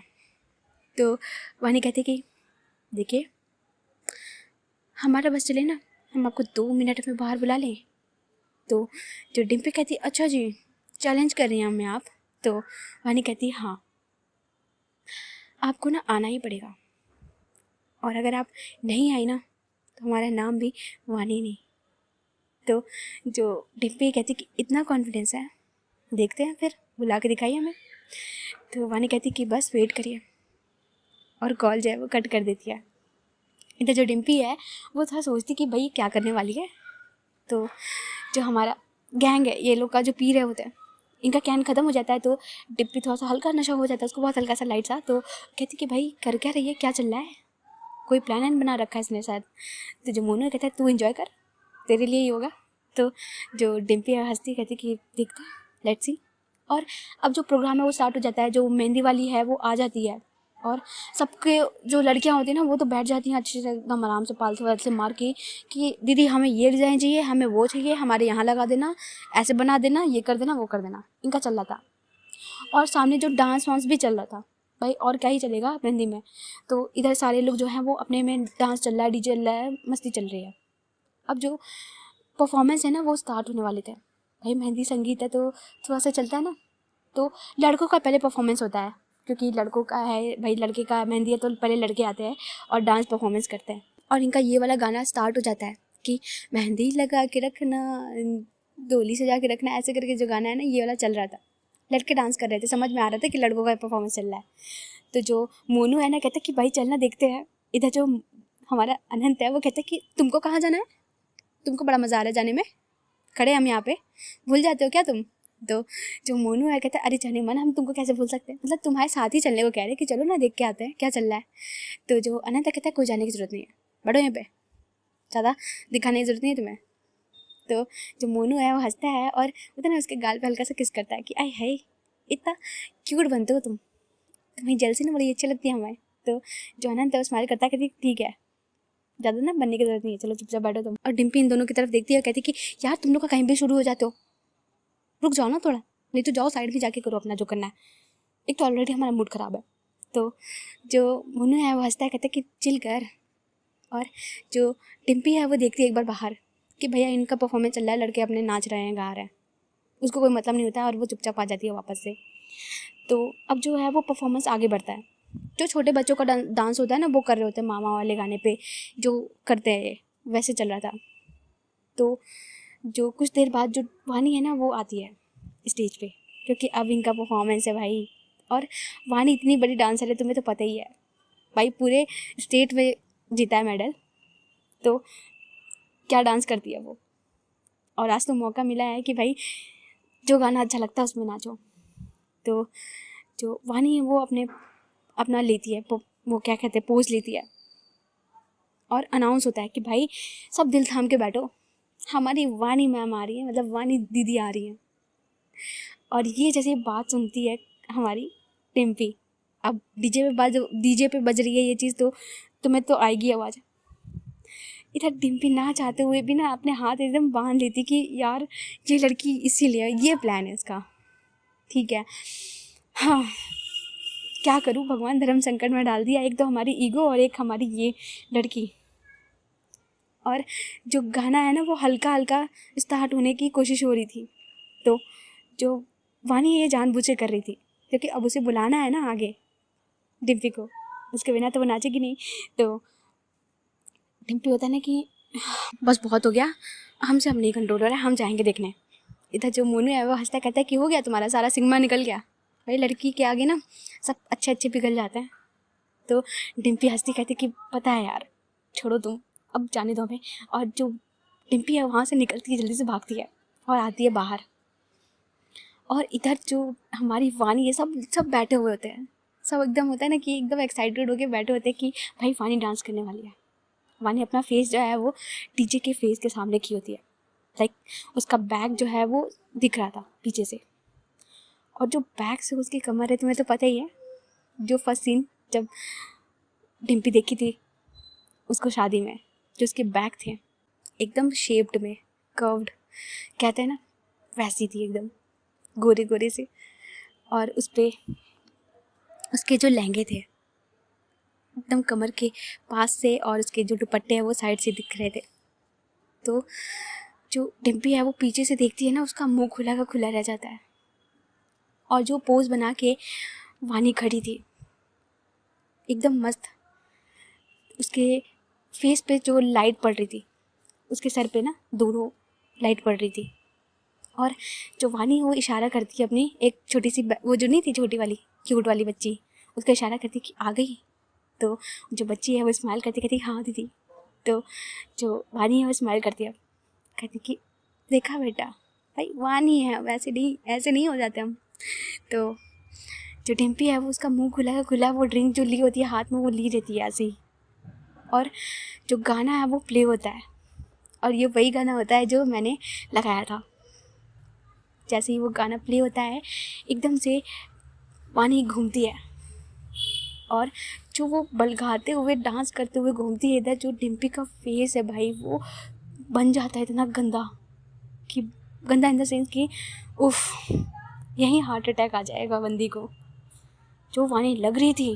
तो वानी कहती कि देखिए हमारा बस चले ना, हम आपको 2 मिनट में बाहर बुला लें। तो जो डिम्पी कहती अच्छा जी चैलेंज कर रही हैं हमें आप। तो वानी कहती हाँ आपको ना आना ही पड़ेगा, और अगर आप नहीं आई ना तो हमारा नाम भी वानी नहीं। तो जो डिम्पी कहती कि इतना कॉन्फिडेंस है, देखते हैं फिर बुला के दिखाइए हमें। तो वानी कहती कि बस वेट करिए, और कॉल जो है वो कट कर देती है। इधर जो डिम्पी है वो था सोचती कि भाई क्या करने वाली है। तो जो हमारा गैंग है ये लोग का जो पी रहे होते हैं, इनका कैन ख़त्म हो जाता है तो डिप्पी थोड़ा सा हल्का नशा हो जाता है उसको, बहुत हल्का सा लाइट सा। तो कहती कि भाई कर क्या रही है, क्या चल रहा है, कोई प्लान एन बना रखा है इसने शायद। तो जो मोनू कहता है तू एंजॉय कर, तेरे लिए ही होगा। तो जो डिम्पी है हंसती कहती कि देखते लेट्स सी। और अब जो प्रोग्राम है वो स्टार्ट हो जाता है। जो मेहंदी वाली है वो आ जाती है और सबके जो लड़कियां होती हैं ना वो तो बैठ जाती हैं अच्छे से एकदम आराम से पालतू ऐसे मार के कि दीदी हमें ये डिज़ाइन चाहिए, हमें वो चाहिए, हमारे यहाँ लगा देना, ऐसे बना देना, ये कर देना, वो कर देना। इनका चल रहा था और सामने जो डांस वांस भी चल रहा था भाई, और क्या ही चलेगा मेहंदी में। तो इधर सारे लोग जो हैं वो अपने में डांस चल रहा है, डीजे चल रहा है, मस्ती चल रही है। अब जो परफॉर्मेंस है ना वो स्टार्ट होने वाले थे भाई। मेहंदी संगीत है तो थोड़ा सा चलता है ना, तो लड़कों का पहले परफॉर्मेंस होता है क्योंकि लड़कों का है भाई, लड़के का मेहंदी है तो पहले लड़के आते हैं और डांस परफॉर्मेंस करते हैं। और इनका ये वाला गाना स्टार्ट हो जाता है कि मेहंदी लगा के रखना, डोली सजा के रखना, ऐसे करके जो गाना है ना ये वाला चल रहा था। लड़के डांस कर रहे थे, समझ में आ रहा था कि लड़कों का परफॉर्मेंस चल रहा है। तो जो मोनू है ना कहता है कि भाई चलना देखते हैं। इधर जो हमारा अनंत है वो कहता है कि तुमको कहाँ जाना है, तुमको बड़ा मज़ा आ रहा है जाने में, खड़े हम यहाँ पे, भूल जाते हो क्या तुम। तो जो मोनू है कहता है अरे जाने मन, हम तुमको कैसे भूल सकते हैं, मतलब तुम्हारे साथ ही चलने को कह रहे हैं कि चलो ना देख के आते हैं क्या चल रहा है। तो जो अनंत कहता है कोई जाने की ज़रूरत नहीं है, बढ़ो यहाँ पे, ज़्यादा दिखाने की ज़रूरत नहीं है तुम्हें। तो जो मोनू है वो हंसता है और उतना ना उसके गाल पे हल्का सा किस करता है कि आई है इतना क्यूट बनते हो तुम, तुम्हें जेलसी ना बड़ी अच्छी लगती है हमें। तो जो अनंत है वो स्माइल करता है, कहती ठीक है ज़्यादा ना बनने की ज़रूरत नहीं है, चलो चुपचाप बैठो तुम। और डिम्पी इन दोनों की तरफ देखती है और कहती कि यार तुम लोग का कहीं भी शुरू हो जाते हो, रुक जाओ ना थोड़ा, नहीं तो जाओ साइड में जाके करो अपना जो करना है, एक तो ऑलरेडी हमारा मूड ख़राब है। तो जो मोनू है वो हंसता है, कहता है कि चिल कर। और जो डिम्पी है वो देखती है एक बार बाहर कि भैया इनका परफॉर्मेंस चल रहा है, लड़के अपने नाच रहे हैं, गा रहे हैं, उसको कोई मतलब नहीं होता है और वो चुपचाप आ जाती है वापस से। तो अब जो है वो परफॉर्मेंस आगे बढ़ता है। जो छोटे बच्चों का डांस होता है ना वो कर रहे होते हैं मामा वाले गाने पे जो करते हैं, वैसे चल रहा था। तो जो कुछ देर बाद जो वानी है ना वो आती है स्टेज पे, क्योंकि अब इनका परफॉर्मेंस है भाई। और वानी इतनी बड़ी डांसर है, तुम्हें तो पता ही है भाई, पूरे स्टेट में जीता है मेडल, तो क्या डांस करती है वो। और आज तो मौका मिला है कि भाई जो गाना अच्छा लगता है उसमें नाचो। तो जो वानी है वो अपना लेती है, वो क्या कहते हैं, पोज लेती है और अनाउंस होता है कि भाई सब दिल थाम के बैठो, हमारी वानी मैम आ रही है, मतलब वानी दीदी आ रही है। और ये जैसे बात सुनती है हमारी टिम्पी, अब डीजे पे बज रही है ये चीज़, तो तुम्हें तो आएगी आवाज़। इधर डिम्पी ना चाहते हुए भी ना अपने हाथ एकदम बांध लेती कि यार ये लड़की इसीलिए, ये प्लान है इसका, ठीक है हाँ क्या करूँ, भगवान धर्म संकट में डाल दिया, एक तो हमारी ईगो और एक हमारी ये लड़की। और जो गाना है ना वो हल्का हल्का स्टार्ट होने की कोशिश हो रही थी। तो जो वानी ये जानबूझ के कर रही थी क्योंकि अब उसे बुलाना है ना आगे डिम्पी को, उसके बिना तो वो नाचेगी नहीं। तो डिम्पी होता है ना कि बस बहुत हो गया, हमसे हम नहीं कंट्रोल हो रहा है, हम जाएंगे देखने। इधर जो मोनू है वो हंसता कहता है कि हो गया तुम्हारा सारा सिग्मा निकल गया, भाई लड़की के आगे ना सब अच्छे अच्छे पिघल जाते हैं। तो डिम्पी हंसती कहती कि पता है यार, छोड़ो तुम, अब जाने दो हमें। और जो डिम्पी है वहाँ से निकलती है, जल्दी से भागती है और आती है बाहर। और इधर जो हमारी वानी है सब बैठे हुए होते हैं, सब एकदम होता है ना कि एकदम एक्साइटेड होके बैठे होते हैं कि भाई वानी डांस करने वाली है। वानी अपना फेस जो है वो डीजे के फेस के सामने की होती है, लाइक उसका बैग जो है वो दिख रहा था पीछे से, और जो बैग से उसकी कमर है तुम्हें तो पता ही है। जो फर्स्ट सीन जब डिम्पी देखी थी उसको शादी में, जो उसके बैग थे एकदम शेप्ड में कर्व्ड, कहते हैं ना वैसी थी एकदम गोरे गोरे से। और उस पर उसके जो लहंगे थे एकदम कमर के पास से, और उसके जो दुपट्टे हैं वो साइड से दिख रहे थे। तो जो डिम्पी है वो पीछे से देखती है ना, उसका मुंह खुला का खुला रह जाता है। और जो पोज बना के वानी खड़ी थी एकदम मस्त, उसके फेस पे जो लाइट पड़ रही थी, उसके सर पे ना दोनों लाइट पड़ रही थी। और जो वानी वो इशारा करती है अपनी एक छोटी सी वो जो नहीं थी छोटी वाली क्यूट वाली बच्ची, उसका इशारा करती कि आ गई। तो जो बच्ची है वो स्माइल करती कहती हाँ दीदी। तो जो वानी है वो स्माइल करती है, कहती कि देखा बेटा भाई वानी है, वैसे नहीं, ऐसे नहीं हो जाते हम। तो जो डिम्पी है वो उसका मुंह खुला का खुला वो ड्रिंक जो ली होती है हाथ में वो ली रहती है ऐसे ही, और जो गाना है वो प्ले होता है, और ये वही गाना होता है जो मैंने लगाया था। जैसे ही वो गाना प्ले होता है एकदम से वानी घूमती है, और जो वो बलगाते हुए डांस करते हुए घूमती है इधर, जो डिम्पी का फेस है भाई वो बन जाता है इतना गंदा कि गंदा इन द सेंस कि उफ, यहीं हार्ट अटैक आ जाएगा बंदी को। जो वानी लग रही थी,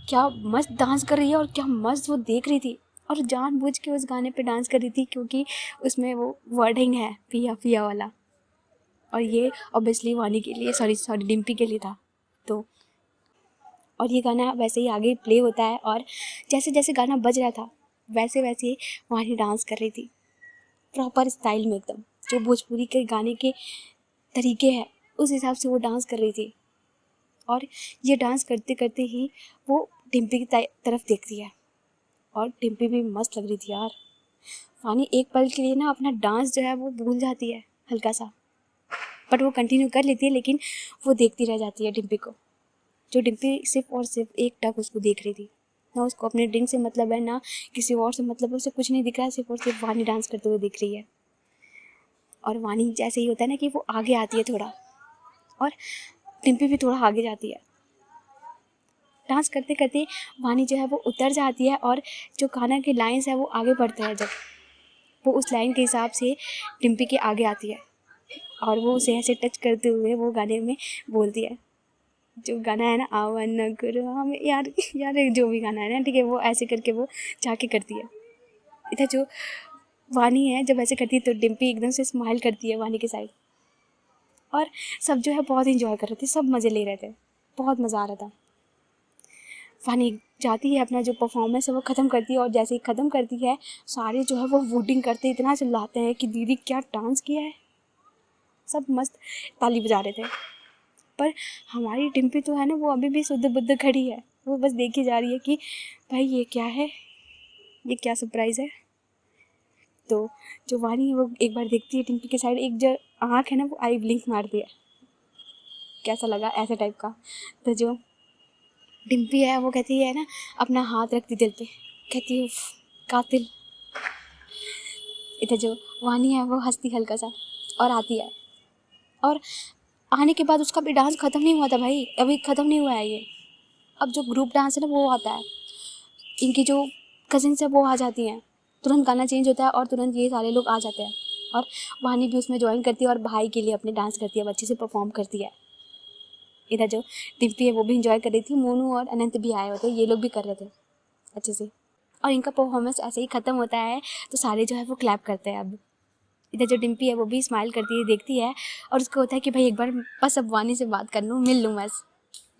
क्या मस्त डांस कर रही है और क्या मस्त वो देख रही थी, और जानबूझ के उस गाने पे डांस कर रही थी क्योंकि उसमें वो वर्डिंग है पिया पिया वाला, और ये ऑब्वियसली वानी के लिए, सॉरी डिम्पी के लिए था। तो और ये गाना वैसे ही आगे प्ले होता है, और जैसे जैसे गाना बज रहा था वैसे वैसे वानी डांस कर रही थी प्रॉपर स्टाइल में एकदम, जो भोजपुरी के गाने के तरीके हैं उस हिसाब से वो डांस कर रही थी। और ये डांस करते करते ही वो डिम्पी की तरफ देखती है, और डिम्पी भी मस्त लग रही थी यार। वानी एक पल के लिए ना अपना डांस जो है वो भूल जाती है हल्का सा, बट वो कंटिन्यू कर लेती है, लेकिन वो देखती रह जाती है डिम्पी को। जो डिम्पी सिर्फ और सिर्फ एक टक उसको देख रही थी, ना उसको अपने ड्रिंक से मतलब है ना किसी और से मतलब है, उसे कुछ नहीं दिख रहा है, सिर्फ और सिर्फ वानी डांस करते हुए दिख रही है। और वानी जैसे ही होता है ना कि वो आगे आती है थोड़ा, और डिम्पी भी थोड़ा आगे जाती है। डांस करते करते वानी जो है वो उतर जाती है, और जो गाना के लाइन्स है वो आगे बढ़ते हैं, जब वो उस लाइन के हिसाब से डिम्पी के आगे आती है, और वो उसे ऐसे टच करते हुए वो गाने में बोलती है। जो गाना है ना आवन गुरु हम यार यार जो भी गाना है ना, ठीक है, वो ऐसे करके वो जाके करती है। इधर जो वानी है जब ऐसे करती है तो डिम्पी एकदम से स्माइल करती है वानी के साइड, और सब जो है बहुत इंजॉय कर रहे थे, सब मज़े ले रहे थे, बहुत मज़ा आ रहा था। वानी जाती है, अपना जो परफॉर्मेंस है वो ख़त्म करती है, और जैसे ही ख़त्म करती है सारे जो है वो वोटिंग करते इतना चिल्लाते हैं कि दीदी क्या डांस किया है, सब मस्त ताली बजा रहे थे। पर हमारी डिम्पी तो है ना वो अभी भी शुद्ध बुद्ध खड़ी है, वो बस देखी जा रही है कि भाई ये क्या है, ये क्या सरप्राइज़ है। तो जो वानी है वो एक बार देखती है डिम्पी के साइड, एक जो आँख है ना वो आई ब्लिंक मारती है, कैसा लगा ऐसे टाइप का। तो जो डिम्पी है वो कहती है ना अपना हाथ रखती दिल पे, कहती है कातिल। इधर जो वानी है वो हंसती हल्का सा और आती है, और आने के बाद उसका भी डांस ख़त्म नहीं हुआ था भाई, अभी ख़त्म नहीं हुआ है ये। अब जो ग्रुप डांस है ना वो आता है, इनकी जो कज़िन्स है वो आ जाती हैं, तुरंत गाना चेंज होता है और तुरंत ये सारे लोग आ जाते हैं, और वानी भी उसमें ज्वाइन करती है और भाई के लिए अपने डांस करती है, अच्छे से परफॉर्म करती है। इधर जो डिम्पी है वो भी इंजॉय कर रही थी, मोनू और अनंत भी आए होते, ये लोग भी कर रहे थे अच्छे से, और इनका परफॉर्मेंस ऐसे ही ख़त्म होता है तो सारे जो है वो क्लैप करते हैं। अब इधर जो डिम्पी है वो भी स्माइल करती है, देखती है, और उसको होता है कि भाई एक बार बस अब वानी से बात कर लूँ, मिल लूँ बस,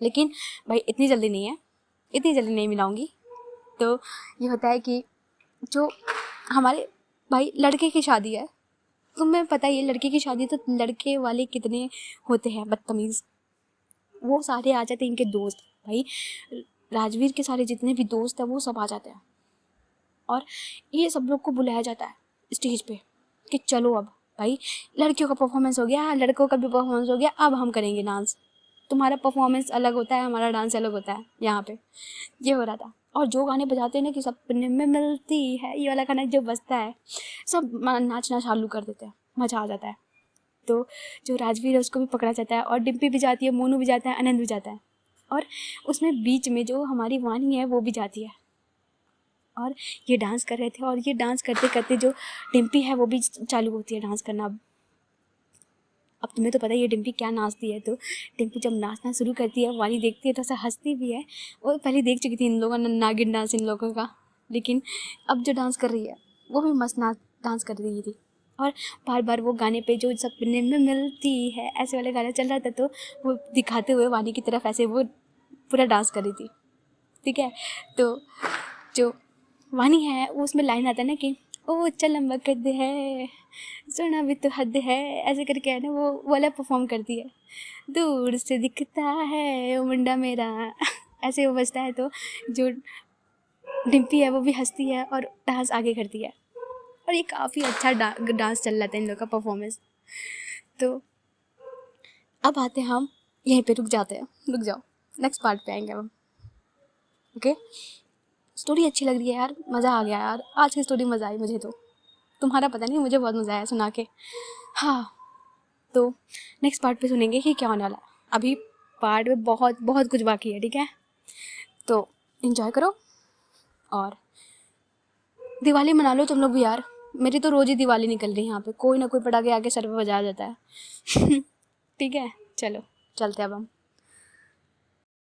लेकिन भाई इतनी जल्दी नहीं है, इतनी जल्दी नहीं मिलाऊंगी। तो ये होता है कि जो हमारे भाई लड़के की शादी है, तुम्हें पता ही है लड़के की शादी तो लड़के वाले कितने होते हैं बदतमीज़, वो सारे आ जाते हैं, इनके दोस्त भाई राजवीर के सारे जितने भी दोस्त हैं वो सब आ जाते हैं, और ये सब लोग को बुलाया जाता है स्टेज पे कि चलो अब भाई लड़कियों का परफॉर्मेंस हो गया, लड़कों का भी परफॉर्मेंस हो गया, अब हम करेंगे डांस, तुम्हारा परफॉर्मेंस अलग होता है, हमारा डांस अलग होता है। यहाँ पे ये हो रहा था, और जो गाने बजाते हैं ना कि सपने में मिलती है, ये वाला गाना जो बजता है सब नाचना चालू कर देते हैं, मज़ा आ जाता है। तो जो राजवीर है उसको भी पकड़ा जाता है, और डिम्पी भी जाती है, मोनू भी जाता है, आनंद भी जाता है, और उसमें बीच में जो हमारी वानी है वो भी जाती है, और ये डांस कर रहे थे, और ये डांस करते करते जो डिम्पी है वो भी चालू होती है डांस करना। अब तुम्हें तो पता ही है डिम्पी क्या नाचती है, तो डिम्पी जब नाचना शुरू करती है वानी देखती है तो ऐसा हंसती भी है, वो पहले देख चुकी थी इन लोगों ने नागिन डांस इन लोगों का, लेकिन अब जो डांस कर रही है वो भी मस्त डांस कर रही थी, और बार बार वो गाने पे जो सपने में मिलती है ऐसे वाले गाना चल रहा था, तो वो दिखाते हुए वानी की तरफ ऐसे वो पूरा डांस कर रही थी, ठीक है। तो जो वानी है वो उसमें लाइन आता है ना कि ओ चलम वक़्त है सोना भी तो हद है, ऐसे करके है ना वो वाला परफॉर्म करती है, दूर से दिखता है वो मुंडा मेरा ऐसे वो बजता है, तो जो डिम्पी है वो भी हंसती है और डांस आगे करती है, और ये काफ़ी अच्छा डांस चल रहा था इन लोग का परफॉर्मेंस। तो अब आते हैं हम यहीं पे रुक जाते हैं, रुक जाओ, नेक्स्ट पार्ट पे आएंगे हम। ओके, स्टोरी अच्छी लग रही है यार, मज़ा आ गया यार, आज की स्टोरी मज़ा आई मुझे। तो तुम्हारा पता नहीं, मुझे बहुत मज़ा आया सुना के। हाँ, तो नेक्स्ट पार्ट पे सुनेंगे कि क्या होने वाला है। अभी पार्ट में बहुत बहुत कुछ बाकी है, ठीक है, तो इन्जॉय करो और दिवाली मना लो तुम लोग भी यार। मेरी तो रोज़ ही दिवाली निकल रही है यहाँ पे, कोई ना कोई पटाखे आके सर पे बजाया जाता है। ठीक है, चलो चलते हैं अब हम।